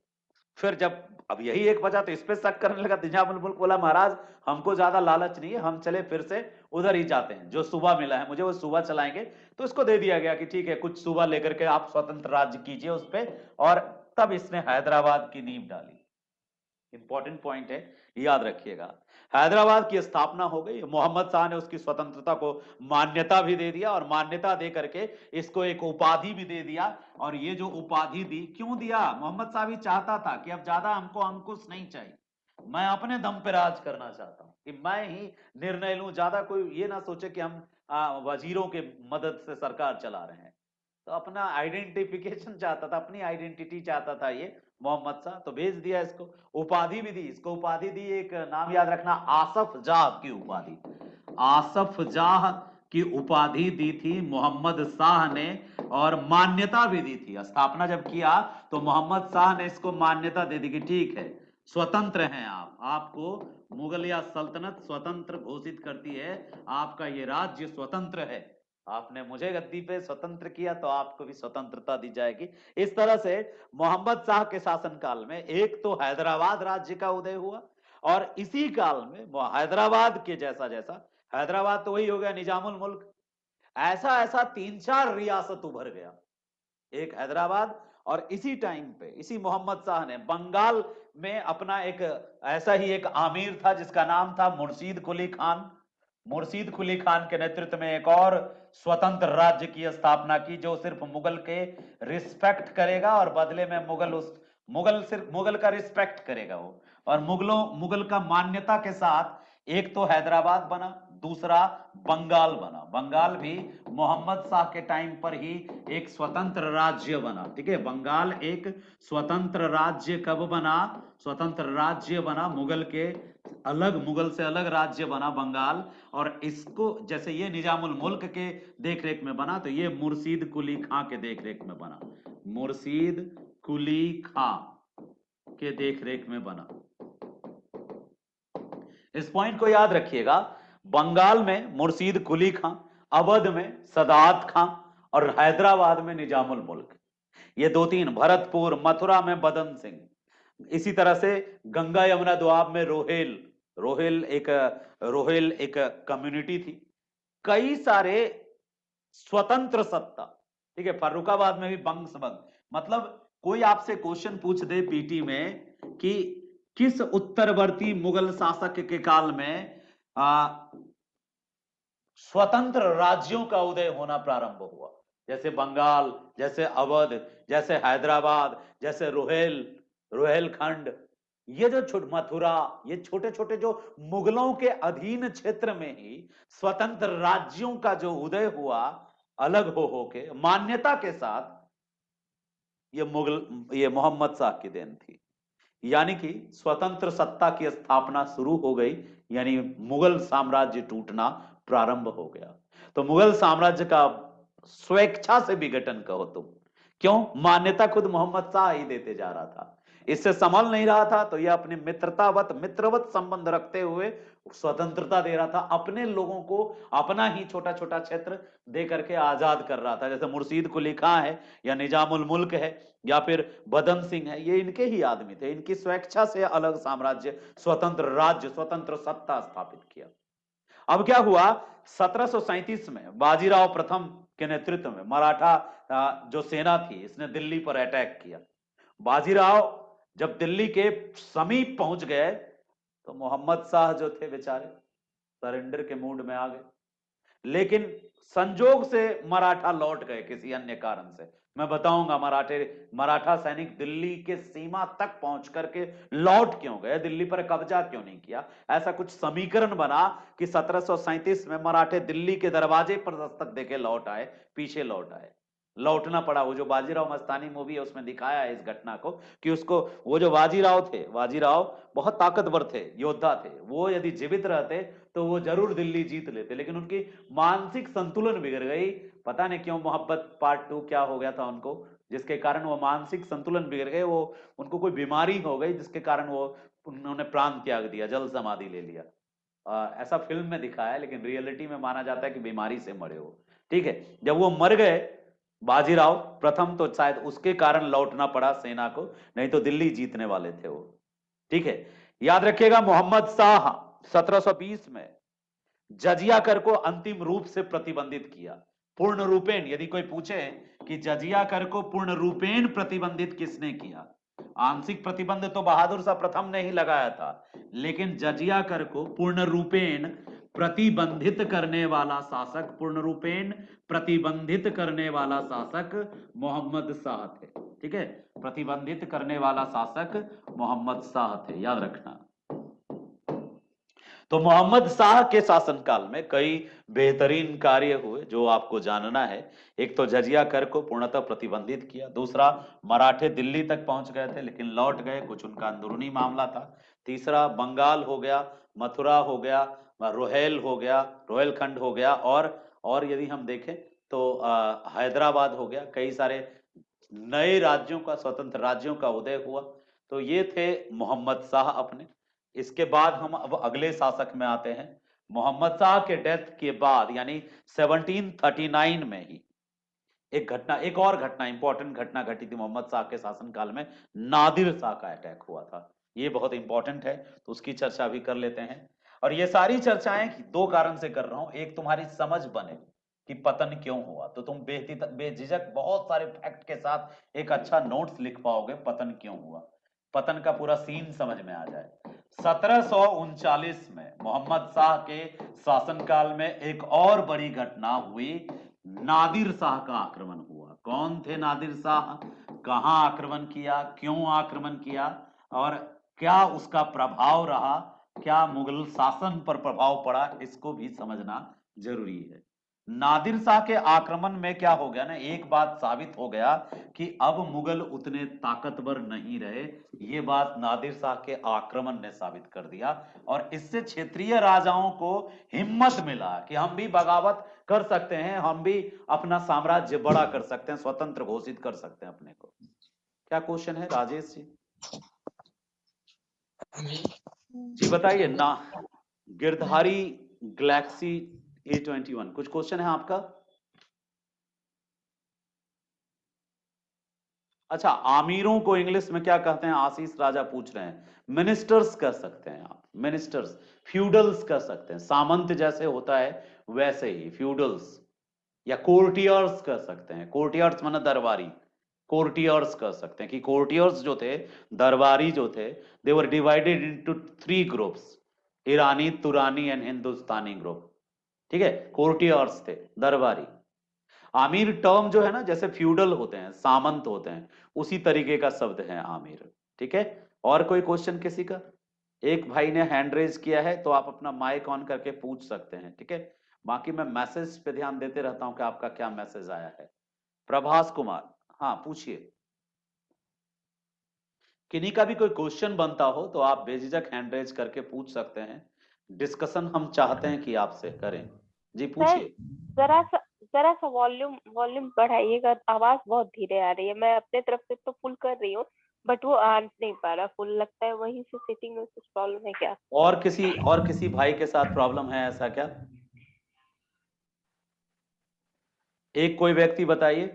फिर, जब अब यही एक बचा तो इस पे शक करने लगा, निजामुल मुल्क बोला महाराज हमको ज्यादा लालच नहीं है, हम चले फिर से उधर ही जाते हैं, जो सूबा मिला है मुझे वो सूबा चलाएंगे। तो इसको दे दिया गया कि ठीक है, कुछ सूबा लेकर के आप स्वतंत्र राज्य कीजिए उस पे। और तब इसने हैदराबाद की नींव डाली। इंपॉर्टेंट पॉइंट है, याद रखिएगा। हैदराबाद की स्थापना हो गई, मोहम्मद शाह ने उसकी स्वतंत्रता को मान्यता भी दे दिया, और मान्यता दे करके इसको एक उपाधि भी दे दिया। और ये जो उपाधि दी, क्यों दिया, मोहम्मद शाह भी चाहता था कि अब ज्यादा हमको अंकुश नहीं चाहिए, मैं अपने दम पे राज करना चाहता हूं, कि मैं ही निर्णय लूं, ज्यादा कोई ये ना सोचे कि हम वजीरों के मदद से सरकार चला रहे हैं। तो अपना आइडेंटिफिकेशन चाहता था, अपनी आइडेंटिटी चाहता था ये मोहम्मद शाह। तो भेज दिया इसको, उपाधि भी दी इसको, उपाधि दी, एक नाम याद रखना, आसफ जाह की उपाधि, आसफ जाह की उपाधि दी थी मोहम्मद शाह ने, और मान्यता भी दी थी। स्थापना जब किया तो मोहम्मद शाह ने इसको मान्यता दे दी कि ठीक है, स्वतंत्र हैं आप, आपको मुगलिया सल्तनत स्वतंत्र घोषित करती है, आपका ये राज्य स्वतंत्र है, आपने मुझे गद्दी पे स्वतंत्र किया तो आपको भी स्वतंत्रता दी जाएगी। इस तरह से मोहम्मद शाह के शासनकाल में एक तो हैदराबाद राज्य का उदय हुआ, और इसी काल में हैदराबाद के जैसा जैसा, हैदराबाद तो वही हो गया निजामुल मुल्क, ऐसा ऐसा 3-4 रियासत उभर गया, एक हैदराबाद। और इसी टाइम पे इसी मोहम्मद शाह ने बंगाल में अपना एक ऐसा ही एक आमिर था जिसका नाम था मुर्शीद कुली खान। मुर्शीद कुली खान के नेतृत्व में एक और स्वतंत्र राज्य की स्थापना की, जो सिर्फ मुगल के रिस्पेक्ट करेगा और बदले में मुगल का रिस्पेक्ट करेगा वो, और मुगल का मान्यता के साथ एक तो हैदराबाद बना, दूसरा बंगाल बना। बंगाल भी मोहम्मद शाह के टाइम पर ही एक स्वतंत्र राज्य बना। ठीक है, बंगाल एक स्वतंत्र राज्य कब बना? स्वतंत्र राज्य बना, मुगल से अलग राज्य बना बंगाल। और इसको जैसे ये निजामुल मुल्क के देखरेख में बना, तो ये मुर्शीद कुली खां के देखरेख में बना, मुर्शीद कुली खां के देखरेख में बना। इस पॉइंट को याद रखिएगा। बंगाल में मुर्शीद कुली खां, अवध में सदात खां और हैदराबाद में निजामुल मुल्क। ये दो तीन, भरतपुर मथुरा में बदन सिंह। इसी तरह से गंगा यमुना दोआब में रोहेल एक कम्युनिटी थी। कई सारे स्वतंत्र सत्ता। ठीक है, फर्रुखाबाद में भी बंग, मतलब कोई आपसे क्वेश्चन पूछ दे पीटी में कि किस उत्तरवर्ती मुगल शासक के काल में स्वतंत्र राज्यों का उदय होना प्रारंभ हुआ, जैसे बंगाल, जैसे अवध, जैसे हैदराबाद, जैसे रोहेलखंड, ये जो मथुरा, ये छोटे छोटे जो मुगलों के अधीन क्षेत्र में ही स्वतंत्र राज्यों का जो उदय हुआ, अलग हो के मान्यता के साथ, ये मोहम्मद शाह की देन थी। यानी कि स्वतंत्र सत्ता की स्थापना शुरू हो गई, यानी मुगल साम्राज्य टूटना प्रारंभ हो गया। तो मुगल साम्राज्य का स्वेच्छा से विघटन कहो तुम, क्यों? मान्यता खुद मोहम्मद शाह ही देते जा रहा था, इससे संभल नहीं रहा था, तो यह अपनी मित्रवत संबंध रखते हुए स्वतंत्रता दे रहा था, अपने लोगों को अपना ही छोटा छोटा क्षेत्र दे करके आजाद कर रहा था। जैसे मुर्शीद कुली खां है, या निजामुल मुल्क है, या फिर बदन सिंह है, ये इनके ही आदमी थे। इनकी स्वेच्छा से अलग साम्राज्य, स्वतंत्र राज्य, स्वतंत्र सत्ता स्थापित किया। अब क्या हुआ? 1737 में बाजीराव प्रथम के नेतृत्व में मराठा जो सेना थी, इसने दिल्ली पर अटैक किया। बाजीराव जब दिल्ली के समीप पहुंच गए, तो मोहम्मद शाह जो थे बेचारे सरेंडर के मूड में आ गए। लेकिन संजोग से मराठा लौट गए किसी अन्य कारण से, मैं बताऊंगा मराठा सैनिक दिल्ली के सीमा तक पहुंच करके लौट क्यों गए, दिल्ली पर कब्जा क्यों नहीं किया। ऐसा कुछ समीकरण बना कि 1737 में मराठे दिल्ली के दरवाजे पर दस्तक देके लौट आए, पीछे लौट आए, लौटना पड़ा। वो जो बाजीराव मस्तानी मूवी है, उसमें दिखाया है इस घटना को, कि उसको, वो जो बाजीराव बहुत ताकतवर थे, योद्धा थे, वो यदि जीवित रहते तो वो जरूर दिल्ली जीत लेते, लेकिन उनकी मानसिक संतुलन बिगड़ गई। पता नहीं क्यों, मोहब्बत पार्ट 2 क्या हो गया था उनको, जिसके कारण वो मानसिक संतुलन बिगड़ गए, वो उनको कोई बीमारी हो गई, जिसके कारण वो उन्होंने प्राण त्याग दिया, जल समाधि ले लिया। ऐसा फिल्म में दिखाया है, लेकिन रियलिटी में माना जाता है कि बीमारी से मरे हो। ठीक है, जब वो मर गए बाजीराव प्रथम, तो शायद उसके कारण लौटना पड़ा सेना को, नहीं तो दिल्ली जीतने वाले थे वो। ठीक है, याद रखिएगा, मोहम्मद शाह 1720 में जजिया कर को अंतिम रूप से प्रतिबंधित किया, पूर्ण रूपेण। यदि कोई पूछे कि जजिया कर को पूर्ण रूपेण प्रतिबंधित किसने किया, आंशिक प्रतिबंध तो बहादुर शाह प्रथम ने ही लगाया था, लेकिन जजिया कर को पूर्ण रूपेण प्रतिबंधित करने वाला शासक, पूर्ण रूपेण प्रतिबंधित करने वाला शासक मोहम्मद शाह थे। ठीक है, प्रतिबंधित करने वाला शासक मोहम्मद शाह थे, याद रखना। तो मोहम्मद शाह के शासनकाल में कई बेहतरीन कार्य हुए जो आपको जानना है। एक तो जजिया कर को पूर्णतः प्रतिबंधित किया, दूसरा मराठे दिल्ली तक पहुंच गए थे लेकिन लौट गए, कुछ उनका अंदरूनी मामला था। तीसरा बंगाल हो गया, मथुरा हो गया, रोहेलखंड हो गया, और यदि हम देखें तो हैदराबाद हो गया। कई सारे नए राज्यों का, स्वतंत्र राज्यों का उदय हुआ। तो ये थे मोहम्मद शाह अपने। इसके बाद हम अब अगले शासक में आते हैं। मोहम्मद शाह के डेथ के बाद, यानी 1739 में ही एक और घटना, इंपॉर्टेंट घटना घटी थी मोहम्मद शाह के शासनकाल में। नादिर शाह का अटैक हुआ था, ये बहुत इंपॉर्टेंट है, तो उसकी चर्चा भी कर लेते हैं। और ये सारी चर्चाएं दो कारण से कर रहा हूं, एक तुम्हारी समझ बने कि पतन क्यों हुआ, तो तुम बेझिझक बहुत सारे फैक्ट के साथ एक अच्छा नोट्स लिख पाओगे, पतन क्यों हुआ, पतन का पूरा सीन समझ में आ जाए। 1739 में मोहम्मद शाह के शासनकाल में एक और बड़ी घटना हुई, नादिर शाह का आक्रमण हुआ। कौन थे नादिर शाह, कहां आक्रमण किया, क्यों आक्रमण किया और क्या उसका प्रभाव रहा, क्या मुगल शासन पर प्रभाव पड़ा, इसको भी समझना जरूरी है। नादिर शाह के आक्रमण में क्या हो गया ना, एक बात साबित हो गया कि अब मुगल उतने ताकतवर नहीं रहे। ये बात नादिर शाह के आक्रमण ने साबित कर दिया और इससे क्षेत्रीय राजाओं को हिम्मत मिला कि हम भी बगावत कर सकते हैं, हम भी अपना साम्राज्य बड़ा कर सकते हैं, स्वतंत्र घोषित कर सकते हैं अपने को। क्या क्वेश्चन है राजेश जी? जी बताइए ना। गिरधारी गैलेक्सी A21 कुछ क्वेश्चन है आपका? अच्छा, आमीरों को इंग्लिश में क्या कहते हैं, आशीष राजा पूछ रहे हैं। मिनिस्टर्स कर सकते हैं आप, मिनिस्टर्स। फ्यूडल्स कर सकते हैं, सामंत जैसे होता है वैसे ही फ्यूडल्स, या कोर्टियर्स कर सकते हैं। कोर्टियर्स माना दरबारी, कोर्टियर्स कर सकते हैं कि कोर्टियर्स जो थे, दरबारी जो थे, they were divided into 3 groups, Irani, Turani and Hindustani group. ठीक है, कोर्टियर्स थे, दरबारी। आमिर टर्म जो है ना, जैसे फ्यूडल होते हैं, सामंत होते हैं, उसी तरीके का शब्द है आमिर। ठीक है, और कोई क्वेश्चन किसी का? एक भाई ने हैंड रेज किया है तो आप अपना माइक ऑन करके पूछ सकते हैं। ठीक है, बाकी मैं मैसेज पे ध्यान देते रहता हूं कि आपका क्या मैसेज आया है। प्रभास कुमार, हाँ पूछिए। किन्हीं का भी कोई क्वेश्चन बनता हो तो आप बेझिझक हैंड रेज करके पूछ सकते हैं। डिस्कशन हम चाहते हैं कि आपसे करें। जी सर पूछिए। जरा सा वॉल्यूम वॉल्यूम बढ़ाइएगा, आवाज बहुत धीरे आ रही है। मैं अपने तरफ से तो फुल कर रही हूँ, बट वो आ नहीं पा रहा फुल। लगता है वहीं से सेटिंग में कुछ प्रॉब्लम है क्या? और किसी भाई के साथ प्रॉब्लम है ऐसा क्या? एक कोई व्यक्ति बताइए।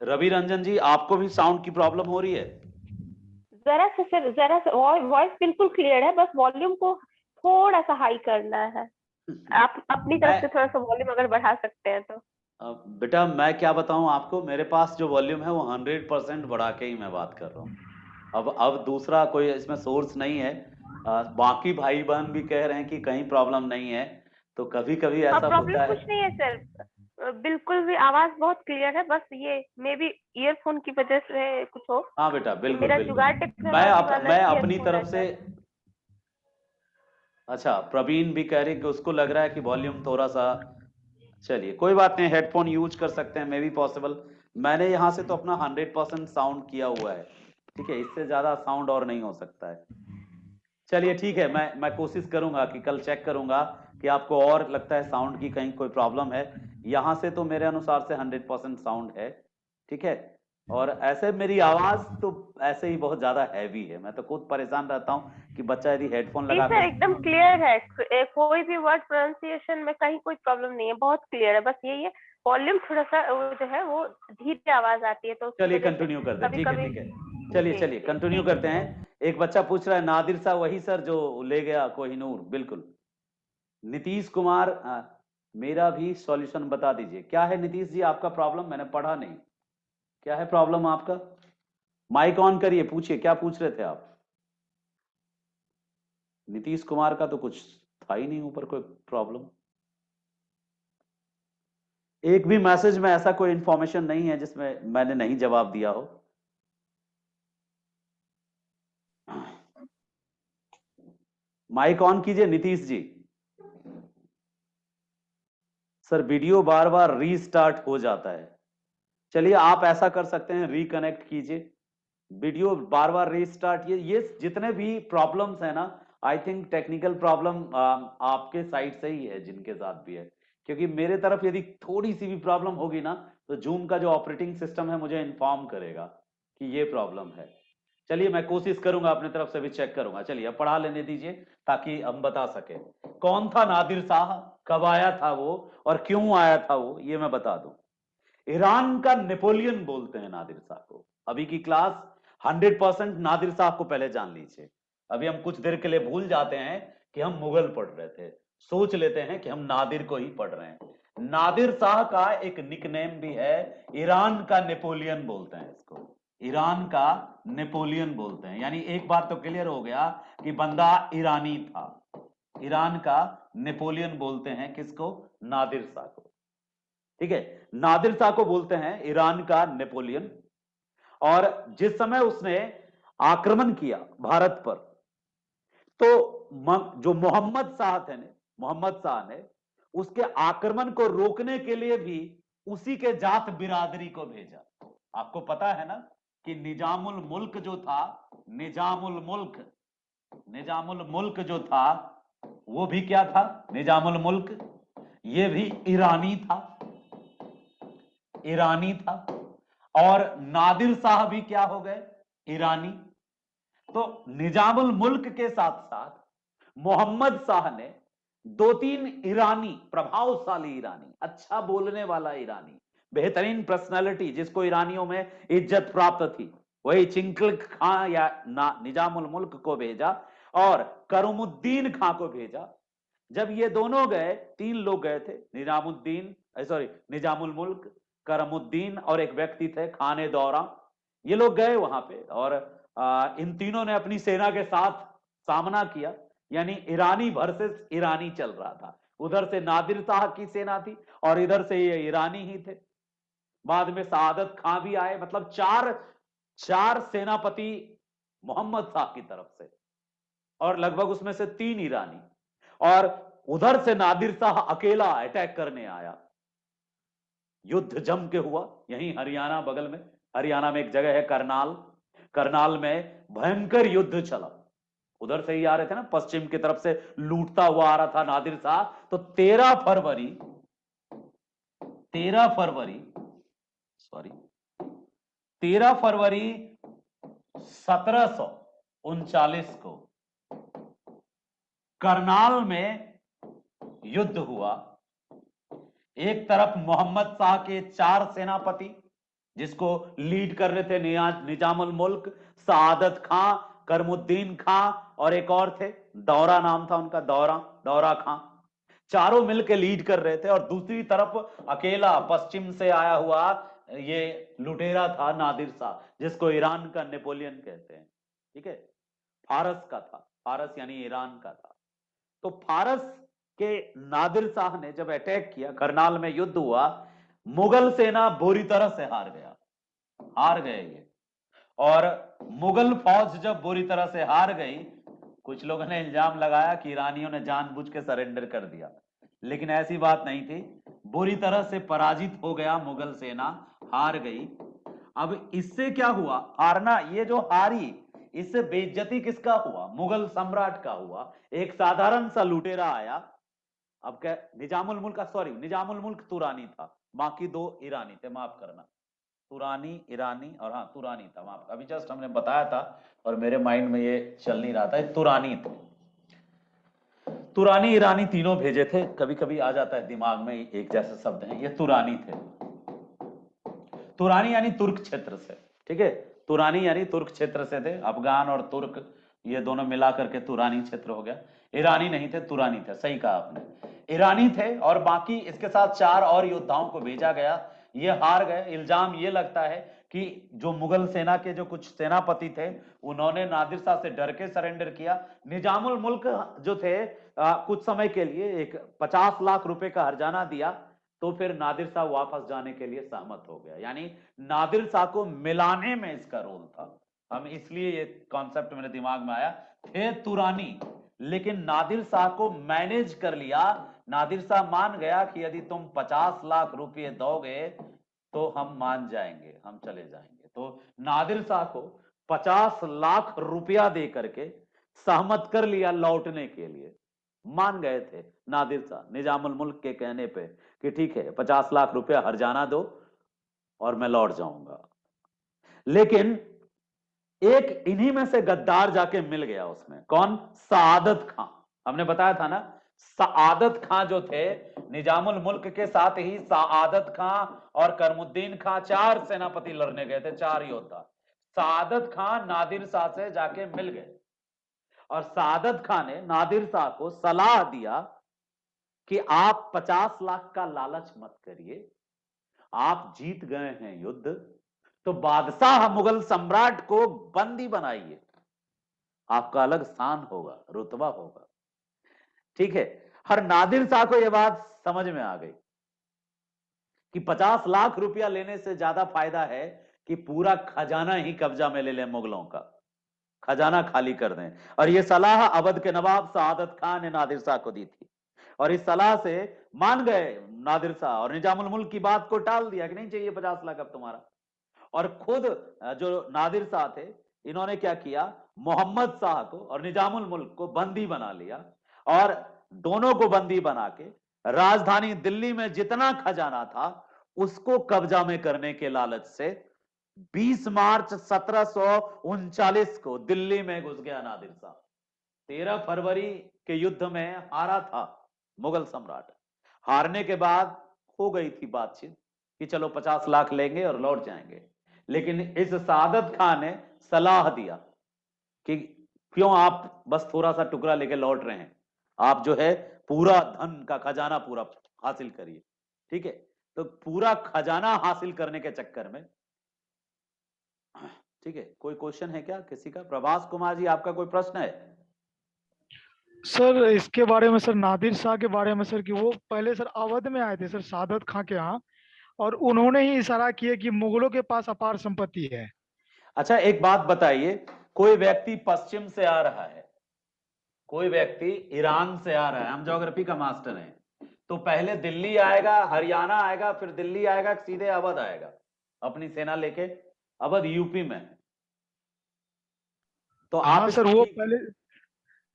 रवि रंजन जी, आपको भी साउंड की प्रॉब्लम हो रही है? जरा सा सर, जरा सा वॉइस बिल्कुल क्लियर है, बस वॉल्यूम को थोड़ा सा हाई करना है। आप अपनी तरफ से मैं थोड़ा सा वॉल्यूम अगर बढ़ा सकते हैं तो। बेटा मैं क्या बताऊं आपको, मेरे पास जो वॉल्यूम है वो 100% बढ़ा के ही मैं बात कर रहा हूँ। अब दूसरा कोई इसमें सोर्स नहीं है। बाकी भाई बहन भी कह रहे हैं कि कहीं प्रॉब्लम नहीं है, तो कभी कभी हाँ, ऐसा प्रॉब्लम होता है। कुछ नहीं है सर। बिल्कुल भी आवाज बहुत क्लियर है, बस ये मे बी ईयरफोन की वजह से कुछ हो। हाँ बेटा, ये बिल्कुल मेरा बिल्कुल। जुगाड़ टेक्नोलॉजी वाला मैं अपनी ईयरफोन है तरफ से। सर। अच्छा, प्रवीण भी कह रही कि उसको लग रहा है कि वॉल्यूम थोड़ा सा। चलिए कोई बात नहीं, हेडफोन यूज कर सकते हैं, मे बी पॉसिबल। मैंने यहाँ से तो अपना 100% साउंड किया हुआ है। ठीक है, इससे ज्यादा साउंड और नहीं हो सकता है। चलिए ठीक है, मैं कोशिश करूंगा कि कल चेक करूंगा कि आपको और लगता है साउंड की कहीं कोई प्रॉब्लम है। यहाँ से तो मेरे अनुसार से 100% साउंड है। ठीक है, और ऐसे मेरी आवाज तो ऐसे ही बहुत ज्यादा हैवी है, मैं तो खुद परेशान रहता हूँ कि बच्चा यदि हेडफोन जी लगा सर, कर। एकदम क्लियर है। कोई भी वर्ड प्रोनाउंसिएशन में कहीं कोई प्रॉब्लम नहीं है, बहुत क्लियर है। बस यही है, वॉल्यूम थोड़ा सा वो जो है वो धीरे आवाज आती है, तो उसकी चलिए वजह से कंटिन्यू करते हैं, कभी ठीक है कभी। ठीक है। चलिए जी चलिए जी, कंटिन्यू ठीक है करते सर। हैं। एक बच्चा पूछ रहा है, नादिर साहब वही सर जो ले गया कोहिनूर? बिल्कुल। नीतीश कुमार, मेरा भी सॉल्यूशन बता दीजिए। क्या है नीतीश जी आपका प्रॉब्लम? मैंने पढ़ा नहीं, क्या है प्रॉब्लम आपका? माइक ऑन करिए, पूछिए क्या पूछ रहे थे आप। नीतीश कुमार का तो कुछ था ही नहीं ऊपर कोई प्रॉब्लम। एक भी मैसेज में ऐसा कोई इंफॉर्मेशन नहीं है जिसमें मैंने नहीं जवाब दिया हो। माइक ऑन कीजिए नीतीश जी। सर वीडियो बार बार रीस्टार्ट हो जाता है। चलिए आप ऐसा कर सकते हैं, रिकनेक्ट कीजिए। वीडियो बार बार रीस्टार्ट, ये जितने भी प्रॉब्लम्स है ना, आई थिंक टेक्निकल प्रॉब्लम आपके साइड से ही है, जिनके साथ भी है। क्योंकि मेरे तरफ यदि थोड़ी सी भी प्रॉब्लम होगी ना, तो जूम का जो ऑपरेटिंग सिस्टम है मुझे इन्फॉर्म करेगा कि ये प्रॉब्लम है। चलिए मैं कोशिश करूंगा, अपने तरफ से भी चेक करूंगा। चलिए अब पढ़ा लेने दीजिए ताकि हम बता सके कौन था नादिर शाह, कब आया था वो, और क्यों आया था वो, ये मैं बता दूं। ईरान का नेपोलियन बोलते हैं नादिर शाह को। अभी की क्लास 100% नादिर शाह को पहले जान लीजिए। अभी हम कुछ देर के लिए भूल जाते हैं कि हम मुगल पढ़ रहे थे, सोच लेते हैं कि हम नादिर को ही पढ़ रहे हैं। नादिर शाह का एक निकनेम भी है, ईरान का नेपोलियन बोलते हैं इसको। ईरान का नेपोलियन बोलते हैं। यानी एक बात तो क्लियर हो गया कि बंदा ईरानी था। ईरान का नेपोलियन बोलते हैं किसको? नादिर शाह को। ठीक है, नादिर शाह को बोलते हैं ईरान का नेपोलियन। और जिस समय उसने आक्रमण किया भारत पर, तो जो मोहम्मद शाह थे ने, मोहम्मद शाह ने उसके आक्रमण को रोकने के लिए भी उसी के जात बिरादरी को भेजा। आपको पता है ना कि निजामुल मुल्क जो था, निजामुल मुल्क, निजामुल मुल्क जो था वो भी क्या था? निजामुल मुल्क ये भी ईरानी था, ईरानी था। और नादिर शाह भी क्या हो गए? ईरानी। तो निजामुल मुल्क के साथ साथ मोहम्मद शाह ने दो तीन ईरानी, प्रभावशाली ईरानी, अच्छा बोलने वाला ईरानी, बेहतरीन पर्सनालिटी जिसको ईरानियों में इज्जत प्राप्त थी, वही चिंकल खां या निजामुल मुल्क को भेजा और करूमुद्दीन खां को भेजा। जब ये दोनों गए, तीन लोग गए थे, निजामुल मुल्क, करमुद्दीन और एक व्यक्ति थे खाने दौरा। ये लोग गए वहां पे और इन तीनों ने अपनी सेना के साथ सामना किया। यानी ईरानी वर्सेस ईरानी चल रहा था। उधर से नादिर शाह की सेना थी और इधर से ये ईरानी ही थे। बाद में सआदत खां भी आए। मतलब चार चार सेनापति मोहम्मद शाह की तरफ से और लगभग उसमें से तीन ईरानी। और उधर से नादिर शाह अकेला अटैक करने आया। युद्ध जम के हुआ यहीं हरियाणा, बगल में हरियाणा में एक जगह है करनाल, करनाल में भयंकर युद्ध चला। उधर से ही आ रहे थे ना, पश्चिम की तरफ से लूटता हुआ आ रहा था नादिर शाह। तो 13 फरवरी 1739 को करनाल में युद्ध हुआ। एक तरफ मोहम्मद शाह के 4 सेनापति जिसको लीड कर रहे थे निजामुल मुल्क, सआदत खां, करमुद्दीन खां और एक और थे, दौरा नाम था उनका, दौरा खां। चारों मिलकर लीड कर रहे थे। और दूसरी तरफ अकेला पश्चिम से आया हुआ ये लुटेरा था नादिर शाह, जिसको ईरान का नेपोलियन कहते हैं। ठीक है, फारस का था, फारस यानी ईरान का था। तो फारस के नादिर शाह ने जब अटैक किया, करनाल में युद्ध हुआ, मुगल सेना बुरी तरह से हार गए ये। और मुगल फौज जब बुरी तरह से हार गई, कुछ लोगों ने इल्जाम लगाया कि ईरानियों ने जानबूझ के सरेंडर कर दिया, लेकिन ऐसी बात नहीं थी। बुरी तरह से पराजित हो गया मुगल सेना, हार गई। अब इससे क्या हुआ? हारना, ये जो हारी, इससे बेइज्जती किसका हुआ? मुगल सम्राट का हुआ। एक साधारण सा लुटेरा आया। अब क्या, निजामुल मुल्क तुरानी था, बाकी 2 ईरानी थे, माफ करना, तुरानी ईरानी, और हाँ तुरानी था, माफ, अभी जस्ट हमने बताया था और मेरे माइंड में ये चल नहीं रहा था। तुरानी थे, तुरानी ईरानी तीनों भेजे थे। कभी कभी आ जाता है दिमाग में, एक जैसे शब्द हैं। ये तुरानी थे, तुरानी यानी तुर्क क्षेत्र से। ठीक है, तुरानी यानी तुर्क क्षेत्र से थे। अफगान और तुर्क ये दोनों मिला करके तुरानी क्षेत्र हो गया। ईरानी नहीं थे, तुरानी थे, सही कहा आपने, ईरानी थे। और बाकी इसके साथ 4 और योद्धाओं को भेजा गया। ये हार गए। इल्जाम ये लगता है कि जो मुगल सेना के जो कुछ सेनापति थे, उन्होंने नादिर शाह से डर के सरेंडर किया। निजामुल मुल्क जो थे, कुछ समय के लिए एक 50 लाख रुपए का हर्जाना दिया, तो फिर नादिर शाह वापस जाने के लिए सहमत हो गया। यानी नादिर शाह को मिलाने में इसका रोल था। हम इसलिए ये कॉन्सेप्ट मेरे दिमाग में आया। थे तुरानी, लेकिन नादिर शाह को मैनेज कर लिया। नादिर शाह मान गया कि यदि तुम 50 लाख रुपए दोगे तो हम मान जाएंगे, हम चले जाएंगे। तो नादिर शाह को 50 लाख रुपया दे करके सहमत कर लिया लौटने के लिए। मान गए थे नादिर शाह निजामुल मुल्क के कहने पे कि ठीक है, 50 लाख रुपया हर्जाना दो और मैं लौट जाऊंगा। लेकिन एक इन्हीं में से गद्दार जाके मिल गया उसमें। कौन? सआदत खां। हमने बताया था ना, सआदत खां जो थे, निजामुल मुल्क के साथ ही सआदत खां और करमुद्दीन खां, 4 सेनापति लड़ने गए थे, 4 योद्धा। सआदत खां नादिर शाह से जाके मिल गए और सआदत खां ने नादिर शाह को सलाह दिया कि आप 50 लाख का लालच मत करिए, आप जीत गए हैं युद्ध, तो बादशाह मुगल सम्राट को बंदी बनाइए, आपका अलग स्थान होगा, रुतबा होगा। ठीक है। हर नादिर शाह को यह बात समझ में आ गई कि 50 लाख रुपया लेने से ज्यादा फायदा है कि पूरा खजाना ही कब्जा में ले लें, मुगलों का खजाना खाली कर दें। और यह सलाह अवध के नवाब सआदत खान ने नादिर शाह को दी थी, और इस सलाह से मान गए नादिर शाह, और निजामुल मुल्क की बात को टाल दिया कि नहीं चाहिए 50 लाख अब तुम्हारा। और खुद जो नादिर शाह थे, इन्होंने क्या किया, मोहम्मद शाह को और निजामुल मुल्क को बंदी बना लिया, और दोनों को बंदी बना के राजधानी दिल्ली में जितना खजाना था उसको कब्जा में करने के लालच से 20 मार्च 1739 को दिल्ली में घुस गया नादिर शाह। 13 फरवरी के युद्ध में हारा था मुगल सम्राट। हारने के बाद हो गई थी बातचीत कि चलो 50 लाख लेंगे और लौट जाएंगे, लेकिन इस सआदत खान ने सलाह दिया कि क्यों आप बस थोड़ा सा टुकड़ा लेके लौट रहे हैं, आप जो है पूरा धन का खजाना पूरा हासिल करिए। ठीक है। तो पूरा खजाना हासिल करने के चक्कर में, ठीक है, कोई क्वेश्चन है क्या किसी का? प्रभास कुमार जी, आपका कोई प्रश्न है? सर इसके बारे में, सर नादिर शाह के बारे में सर, कि वो पहले सर अवध में आए थे सर सादत खां के यहाँ, और उन्होंने ही इशारा किया कि मुगलों के पास अपार संपत्ति है। अच्छा एक बात बताइए, कोई व्यक्ति पश्चिम से आ रहा है, कोई व्यक्ति ईरान से आ रहा है, हम ज्योग्राफी का मास्टर हैं, तो पहले दिल्ली आएगा, हरियाणा आएगा, फिर दिल्ली आएगा, सीधे अवध आएगा अपनी सेना लेके। अवध यूपी में। तो आप हाँ सर, इसको वो ठीक, पहले,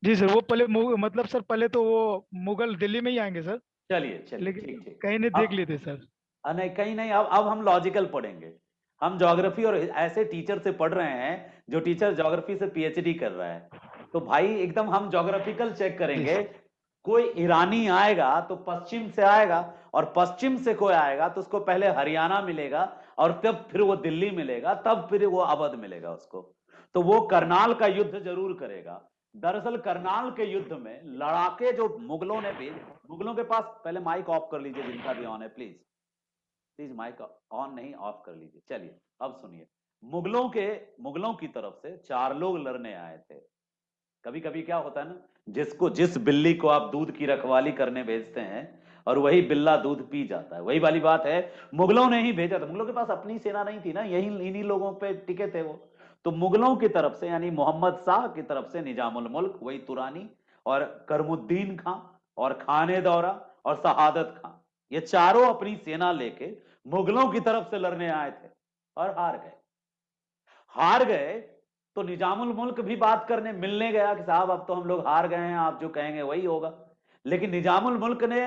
जी सर, वो पहले मतलब सर पहले तो वो मुगल दिल्ली में ही आएंगे सर, चलिए चलिए, लेकिन ठीक ठीक। कहीं ने देख लिए अब थे सर। नहीं, कहीं नहीं, अब हम लॉजिकल पढ़ेंगे। हम ज्योग्राफी और ऐसे टीचर से पढ़ रहे हैं जो टीचर ज्योग्राफी से पीएचडी कर रहा है, तो भाई एकदम हम ज्योग्राफिकल चेक जी करेंगे। सर। कोई ईरानी आएगा तो पश्चिम से आएगा, और पश्चिम से कोई आएगा तो उसको पहले हरियाणा मिलेगा, और तब फिर वो दिल्ली मिलेगा, तब फिर वो अवध मिलेगा उसको। तो वो करनाल का युद्ध जरूर करेगा। दरअसल करनाल के युद्ध में लड़ाके जो मुगलों ने भी, मुगलों के पास, पहले माइक ऑफ कर लीजिए जिनका भी ऑन है प्लीज, प्लीज माइक ऑन नहीं ऑफ कर लीजिए। चलिए अब सुनिए, मुगलों की तरफ से 4 लोग लड़ने आए थे। कभी कभी क्या होता है ना, जिस बिल्ली को आप दूध की रखवाली करने भेजते हैं और वही बिल्ला दूध पी जाता है, वही वाली बात है। मुगलों ने ही भेजा था, मुगलों के पास अपनी सेना नहीं थी ना, यही इन्हीं लोगों पे टिके थे वो। तो मुगलों की तरफ से यानी मोहम्मद शाह की तरफ से निजामुल मुल्क वही तुरानी, और करमुद्दीन खां, और खाने दौरा, और शहादत खां, ये चारों अपनी सेना लेके मुगलों की तरफ से लड़ने आए थे और हार गए। हार गए तो निजामुल मुल्क भी बात करने मिलने गया कि साहब अब तो हम लोग हार गए हैं, आप जो कहेंगे वही होगा। लेकिन निजामुल मुल्क ने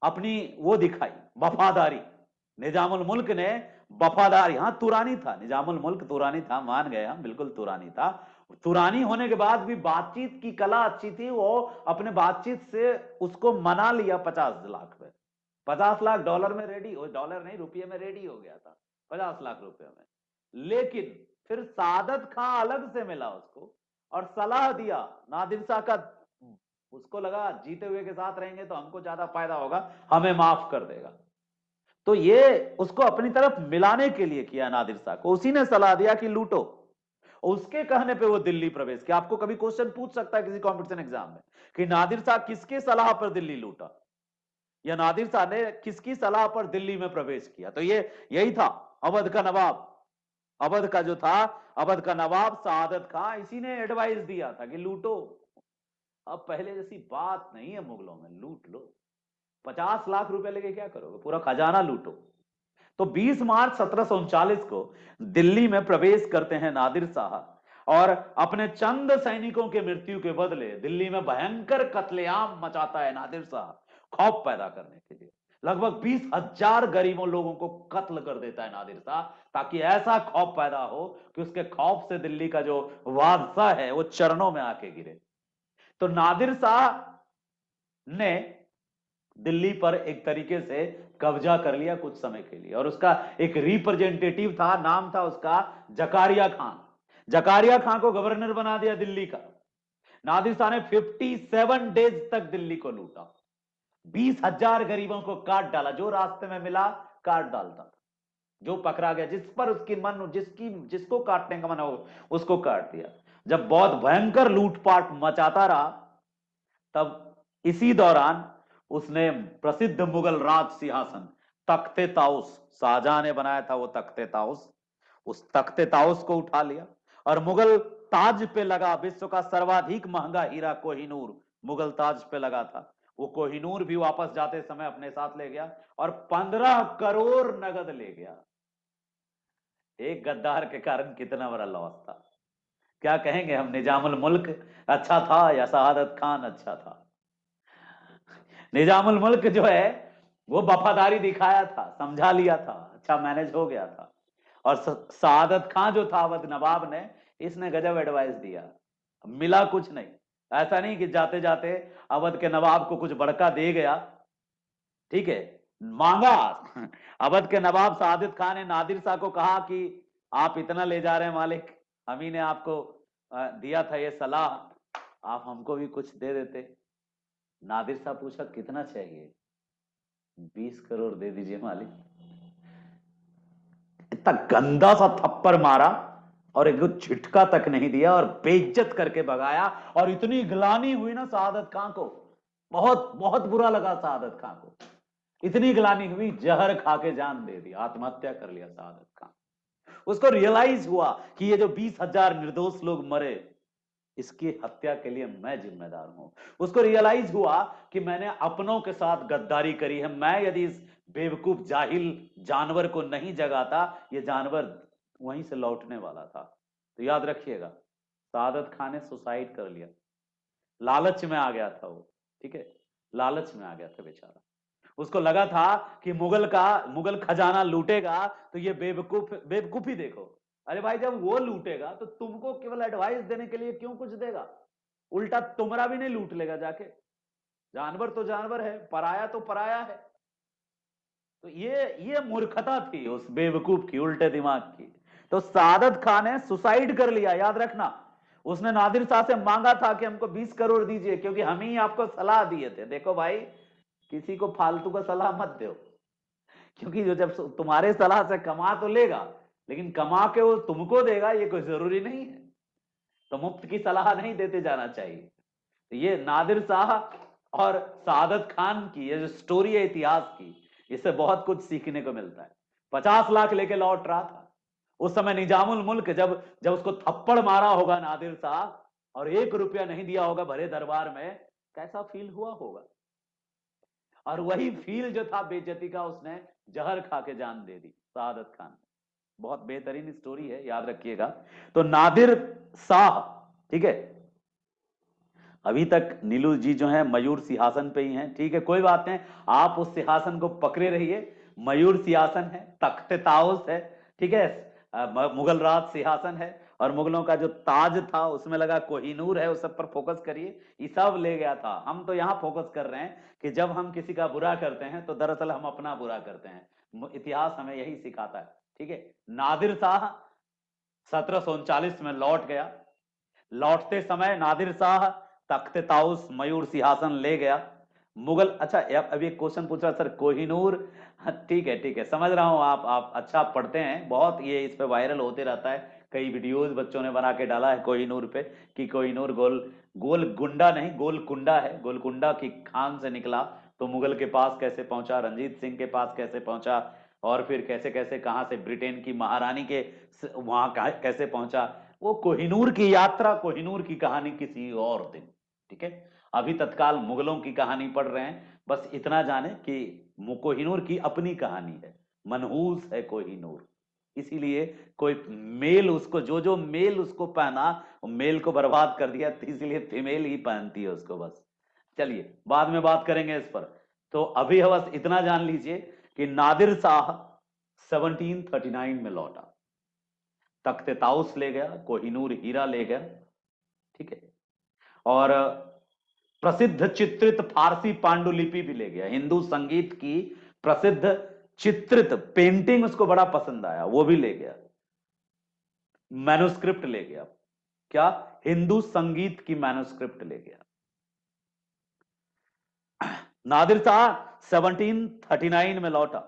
अपनी वो दिखाई, वफादारी। निजामुल मुल्क ने वफादारी, हाँ तुरानी था, निजामुल मुल्क तुरानी था, मान गए हम, बिल्कुल तुरानी था। तुरानी होने के बाद भी बातचीत की कला अच्छी थी, वो अपने बातचीत से उसको मना लिया 50 लाख में। 50 लाख डॉलर में रेडी, डॉलर नहीं रुपये में रेडी हो गया था, 50 लाख रुपए में। लेकिन फिर सादत खां अलग से मिला उसको और सलाह दिया नादिर शाह का, उसको लगा जीते हुए के साथ रहेंगे तो हमको ज्यादा फायदा होगा, हमें माफ कर देगा। तो ये उसको अपनी तरफ मिलाने के लिए किया नादिर शाह को, उसी ने सलाह दिया कि लूटो। उसके कहने पे वो दिल्ली प्रवेश किया। आपको कभी क्वेश्चन पूछ सकता है किसी कंपटीशन एग्जाम में कि नादिर शाह किसके सलाह पर दिल्ली लूटा, या नादिर शाह ने किसकी सलाह पर दिल्ली में प्रवेश किया? तो ये यही था अवध का नवाब, अवध का जो था, अवध का नवाब सआदत खां, इसी ने एडवाइस दिया था कि लूटो। अब पहले जैसी बात नहीं है मुगलों में, लूट लो। 50 लाख रुपए लेके क्या करोगे, पूरा खजाना लूटो। तो 20 मार्च 1739 को दिल्ली में प्रवेश करते हैं नादिर शाह, और अपने चंद सैनिकों के मृत्यु के बदले दिल्ली में भयंकर कत्लेआम मचाता है नादिर शाह, खौफ पैदा करने के लिए। लगभग 20,000 गरीबों लोगों को कत्ल कर देता है नादिर शाह, ताकि ऐसा खौफ पैदा हो कि उसके खौफ से दिल्ली का जो बादशाह है वो चरणों में आके गिरे। तो नादिर शाह ने दिल्ली पर एक तरीके से कब्जा कर लिया कुछ समय के लिए, और उसका एक रिप्रेजेंटेटिव था, नाम था उसका जकारिया खान। जकारिया खान को गवर्नर बना दिया दिल्ली का। नादिर शाह ने 57 डेज तक दिल्ली को लूटा, 20,000 गरीबों को काट डाला, जो रास्ते में मिला काट डालता था। जो पकड़ा गया, जिस पर उसकी मन, जिसको काटने का मन हो उसको काट दिया। जब बहुत भयंकर लूटपाट मचाता रहा, तब इसी दौरान उसने प्रसिद्ध मुगल राज सिंहासन तख्ते ताउस, शाहजहां ने बनाया था वो तख्ते ताउस, उस तख्ते ताउस को उठा लिया और मुगल ताज पे लगा विश्व का सर्वाधिक महंगा हीरा कोहिनूर मुगल ताज पे लगा था, वो कोहिनूर भी वापस जाते समय अपने साथ ले गया और 15 करोड़ नगद ले गया। एक गद्दार के कारण कितना बड़ा लॉस था। क्या कहेंगे हम, निजामुल मुल्क अच्छा था या शहादत खान अच्छा था? निजामुल मुल्क जो है वो वफादारी दिखाया था, समझा लिया था, अच्छा मैनेज हो गया था। और शहादत खान जो था अवध नवाब ने, इसने गजब एडवाइस दिया, मिला कुछ नहीं। ऐसा नहीं कि जाते जाते अवध के नवाब को कुछ बड़का दे गया, ठीक है, मांगा। अवध के नवाब शहादत खान ने नादिर शाह को कहा कि आप इतना ले जा रहे हैं मालिक, हम ही ने आपको दिया था ये सलाह, आप हमको भी कुछ दे देते। नादिर शाह पूछा कितना चाहिए? 20 करोड़ दे दीजिए मालिक। इतना गंदा सा थप्पड़ मारा और एक झिटका तक नहीं दिया और बेइज्जत करके भगाया। और इतनी गिलानी हुई ना शहादत खान को, बहुत बहुत बुरा लगा शहादत खान को, इतनी गिलानी हुई, जहर खा के जान दे दी, आत्महत्या कर लिया शहादत खान। उसको रियलाइज हुआ कि ये जो 20,000 निर्दोष लोग मरे, इसकी हत्या के लिए मैं जिम्मेदार हूं। उसको रियलाइज हुआ कि मैंने अपनों के साथ गद्दारी करी है, मैं यदि इस बेवकूफ जाहिल जानवर को नहीं जगाता, ये जानवर वहीं से लौटने वाला था। तो याद रखिएगा, शहादत खान ने सुसाइड कर लिया, लालच में आ गया था वो, ठीक है, लालच में आ गया था बेचारा। उसको लगा था कि मुगल खजाना लूटेगा तो ये बेवकूफी देखो। अरे भाई, जब वो लूटेगा तो तुमको केवल एडवाइस देने के लिए क्यों कुछ देगा? उल्टा तुम्हारा भी नहीं लूट लेगा जाके। जानवर तो जानवर है, पराया तो पराया है। तो ये मूर्खता थी उस बेवकूफ की, उल्टे दिमाग की। तो शहादत खान ने सुसाइड कर लिया, याद रखना। उसने नादिर शाह से मांगा था कि हमको 20 करोड़ दीजिए, क्योंकि हम ही आपको सलाह दिए थे, देखो भाई किसी को फालतू का सलाह मत दो, क्योंकि जो जब तुम्हारे सलाह से कमा तो लेगा, लेकिन कमा के वो तुमको देगा ये कोई जरूरी नहीं है। तो मुफ्त की सलाह नहीं देते जाना चाहिए। तो ये नादिर शाह और शहादत खान की ये जो स्टोरी है इतिहास की, इससे बहुत कुछ सीखने को मिलता है। 50 लाख लेके लौट रहा था उस समय निजामुल मुल्क, जब जब उसको थप्पड़ मारा होगा नादिर शाह और 1 रुपया नहीं दिया होगा भरे दरबार में, कैसा फील हुआ होगा। और वही फील जो था बेइज्जती का, उसने जहर खा के जान दे दी शहादत खान। बहुत बेहतरीन स्टोरी है, याद रखिएगा। तो नादिर शाह, ठीक है, अभी तक नीलू जी जो है मयूर सिंहासन पे ही हैं, ठीक है, कोई बात नहीं, आप उस सिंहासन को पकड़े रहिए। मयूर सिंहासन है, तख्त ताउस है, ठीक है, मुगल राज सिंहासन है, और मुगलों का जो ताज था उसमें लगा कोहिनूर है, उस सब पर फोकस करिए। ये सब ले गया था। हम तो यहाँ फोकस कर रहे हैं कि जब हम किसी का बुरा करते हैं तो दरअसल हम अपना बुरा करते हैं। इतिहास हमें यही सिखाता है, ठीक है। नादिर शाह 1739 में लौट गया। लौटते समय नादिर शाह तख्त ताउस मयूर सिंहासन ले गया। मुगल, अच्छा अब एक क्वेश्चन पूछ रहा सर, कोहिनूर, ठीक है ठीक है, समझ रहा हूं, आप अच्छा पढ़ते हैं बहुत, ये इस पे वायरल होते रहता है, कई वीडियोस बच्चों ने बना के डाला है कोहिनूर पे, कि कोहिनूर गोल गुंडा नहीं, गोलकुंडा है, गोलकुंडा की खान से निकला तो मुगल के पास कैसे पहुंचा, रंजीत सिंह के पास कैसे पहुंचा, और फिर कैसे कैसे कहां से ब्रिटेन की महारानी के वहां कैसे पहुंचा। वो कोहिनूर की यात्रा, कोहिनूर की कहानी किसी और दिन, ठीक है। अभी तत्काल मुगलों की कहानी पढ़ रहे हैं, बस इतना जाने कि कोहिनूर की अपनी कहानी है, मनहूस है कोहिनूर। इसीलिए कोई मेल उसको, जो मेल उसको पहना, मेल को बर्बाद कर दिया, तो इसीलिए फीमेल ही पहनती है उसको बस। चलिए बाद में बात करेंगे इस पर। तो अभी बस इतना जान लीजिए कि नादिर शाह 1739 में लौटा, तख्त ताउस ले गया, कोहिनूर हीरा ले गया, ठीक है, और प्रसिद्ध चित्रित फारसी पांडुलिपि भी ले गया। हिंदू संगीत की प्रसिद्ध चित्रित पेंटिंग उसको बड़ा पसंद आया, वो भी ले गया। मैन्युस्क्रिप्ट ले गया, क्या, हिंदू संगीत की मैन्युस्क्रिप्ट ले गया। नादिर शाह 1739 में लौटा।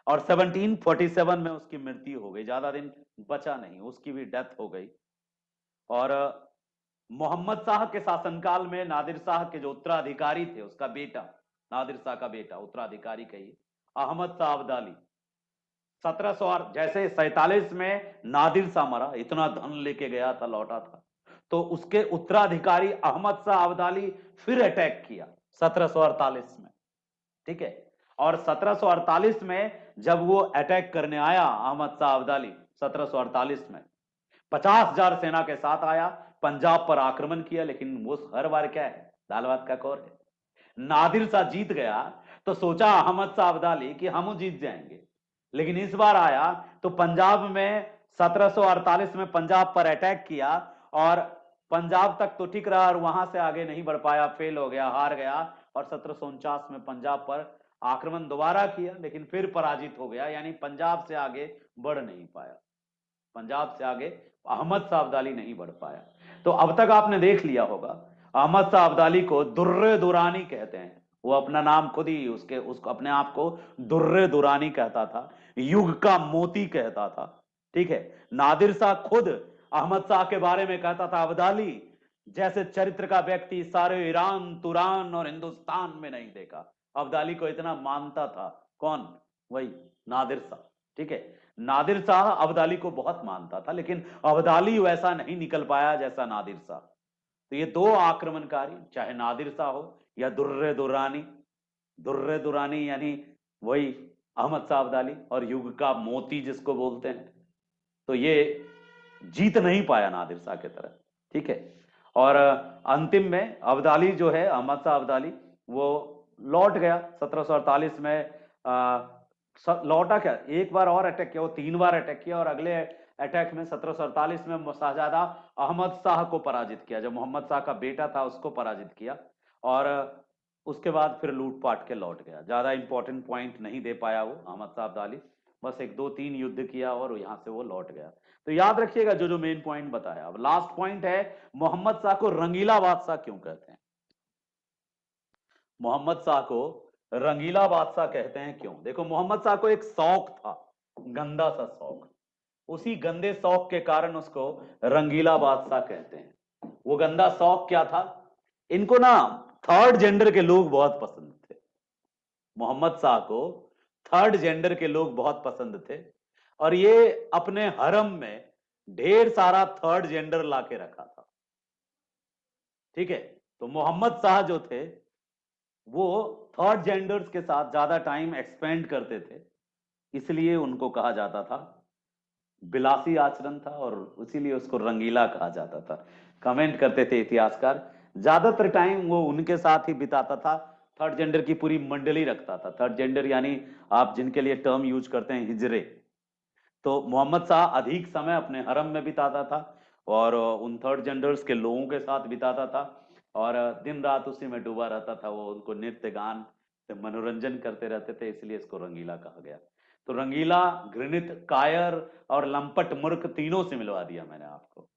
और 1747 में उसकी मृत्यु हो गई, ज्यादा दिन बचा नहीं, उसकी भी डेथ हो गई। और मोहम्मद शाह के शासनकाल में नादिर शाह के जो उत्तराधिकारी थे, उसका बेटा, नादिर शाह का बेटा उत्तराधिकारी कहिए, अहमद शाह अब्दाली, 1700 जैसे 47 में नादिर शाह मरा, इतना धन लेके गया था, लौटा था, तो उसके उत्तराधिकारी अहमद शाह अब्दाली फिर अटैक किया 1748 में, ठीक है। और 1748 में जब वो अटैक करने आया अहमद शाह अब्दाली 1748 में 50,000 सेना के साथ आया, पंजाब पर आक्रमण किया, लेकिन वो हर बार क्या है, दाल भात का कौर है। नादिर शाह जीत गया तो सोचा अहमद शाह अब्दाली कि हम जीत जाएंगे, लेकिन इस बार आया तो पंजाब में 1748 में पंजाब पर अटैक किया और पंजाब तक तो ठीक रहा और वहां से आगे नहीं बढ़ पाया, फेल हो गया, हार गया। और 1749 में पंजाब पर आक्रमण दोबारा किया, लेकिन फिर पराजित हो गया, यानी पंजाब से आगे बढ़ नहीं पाया, पंजाब से आगे अहमद शाह अब्दाली नहीं बढ़ पाया। तो अब तक आपने देख लिया होगा, अहमद शाह अब्दाली को दुर्रे दुरानी कहते हैं, वो अपना नाम खुद ही उसको अपने आप को दुर्रे दुरानी कहता था, युग का मोती कहता था, ठीक है। नादिर शाह खुद अहमद शाह के बारे में कहता था, अब्दाली जैसे चरित्र का व्यक्ति सारे ईरान, तुरान और हिंदुस्तान में नहीं देखा। अब्दाली को इतना मानता था, कौन? वही नादिर शाह, ठीक है। नादिर शाह अब्दाली को बहुत मानता था, लेकिन अब्दाली वैसा नहीं निकल पाया जैसा नादिर शाह। तो ये दो आक्रमणकारी, चाहे नादिर शाह हो या दुर्रे दुरानी यानी वही अहमद शाह अब्दाली, और युग का मोती जिसको बोलते हैं, तो ये जीत नहीं पाया नादिर शाह की तरह, ठीक है। और अंतिम में अब्दाली जो है, अहमद शाह अब्दाली, वो लौट गया 1748 में। लौटा क्या, एक बार और अटैक किया, वो 3 बार अटैक किया, और अगले अटैक में 1748 में शाहजादा अहमद शाह को पराजित किया, जो मोहम्मद शाह का बेटा था उसको पराजित किया, और उसके बाद फिर लूटपाट के लौट गया। ज्यादा इंपॉर्टेंट पॉइंट नहीं दे पाया वो अहमद शाह अब्दाली, बस 1-2-3 युद्ध किया और यहां से वो लौट गया। तो याद रखिएगा जो जो मेन पॉइंट बताया। अब लास्ट पॉइंट है, मोहम्मद शाह को रंगीला बादशाह क्यों कहते हैं? मोहम्मद शाह को रंगीला बादशाह कहते हैं क्यों? देखो, मोहम्मद शाह को एक शौक था, गंदा सा शौक, उसी गंदे शौक के कारण उसको रंगीला बादशाह कहते हैं। वो गंदा शौक क्या था? इनको ना थर्ड जेंडर के लोग बहुत पसंद थे। मोहम्मद शाह को थर्ड जेंडर के लोग बहुत पसंद थे, और ये अपने हरम में ढेर सारा थर्ड जेंडर लाके रखा था, ठीक है। तो मोहम्मद शाह जो थे वो थर्ड जेंडर्स के साथ ज्यादा टाइम एक्सपेंड करते थे, इसलिए उनको कहा जाता था, बिलासी आचरण था, और इसीलिए उसको रंगीला कहा जाता था। कमेंट करते थे इतिहासकार, ज्यादातर टाइम वो उनके साथ ही बिताता था, थर्ड जेंडर की पूरी मंडली रखता था। थर्ड जेंडर यानी आप जिनके लिए टर्म यूज करते हैं, हिजरे। तो मोहम्मद शाह अधिक समय अपने हरम में बिताता था और उन थर्ड जेंडर्स के लोगों के साथ बिताता था, और दिन रात उसी में डूबा रहता था। वो उनको नृत्य गान से मनोरंजन करते रहते थे, इसलिए इसको रंगीला कहा गया। तो रंगीला, घृणित, कायर और लंपट मूर्ख तीनों से मिलवा दिया मैंने आपको,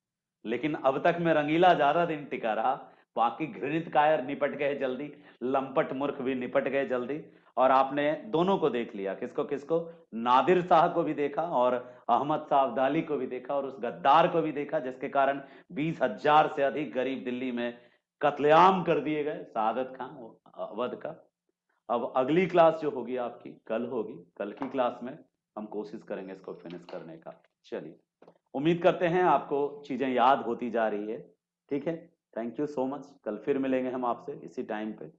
लेकिन अब तक में रंगीला ज्यादा दिन टिका रहा, बाकी घृणित, कायर निपट गए जल्दी, लंपट मूर्ख भी निपट गए जल्दी। और आपने दोनों को देख लिया, किसको किसको? नादिर शाह को भी देखा और अहमद शाह अब्दाली को भी देखा, और उस गद्दार को भी देखा जिसके कारण 20,000 से अधिक गरीब दिल्ली में कत्लेआम कर दिए गए, शहादत खान अवध का। अब अगली क्लास जो होगी आपकी कल होगी, कल की क्लास में हम कोशिश करेंगे इसको फिनिश करने का। चलिए, उम्मीद करते हैं आपको चीजें याद होती जा रही है, ठीक है। Thank you so much. कल फिर मिलेंगे हम आपसे इसी टाइम पे।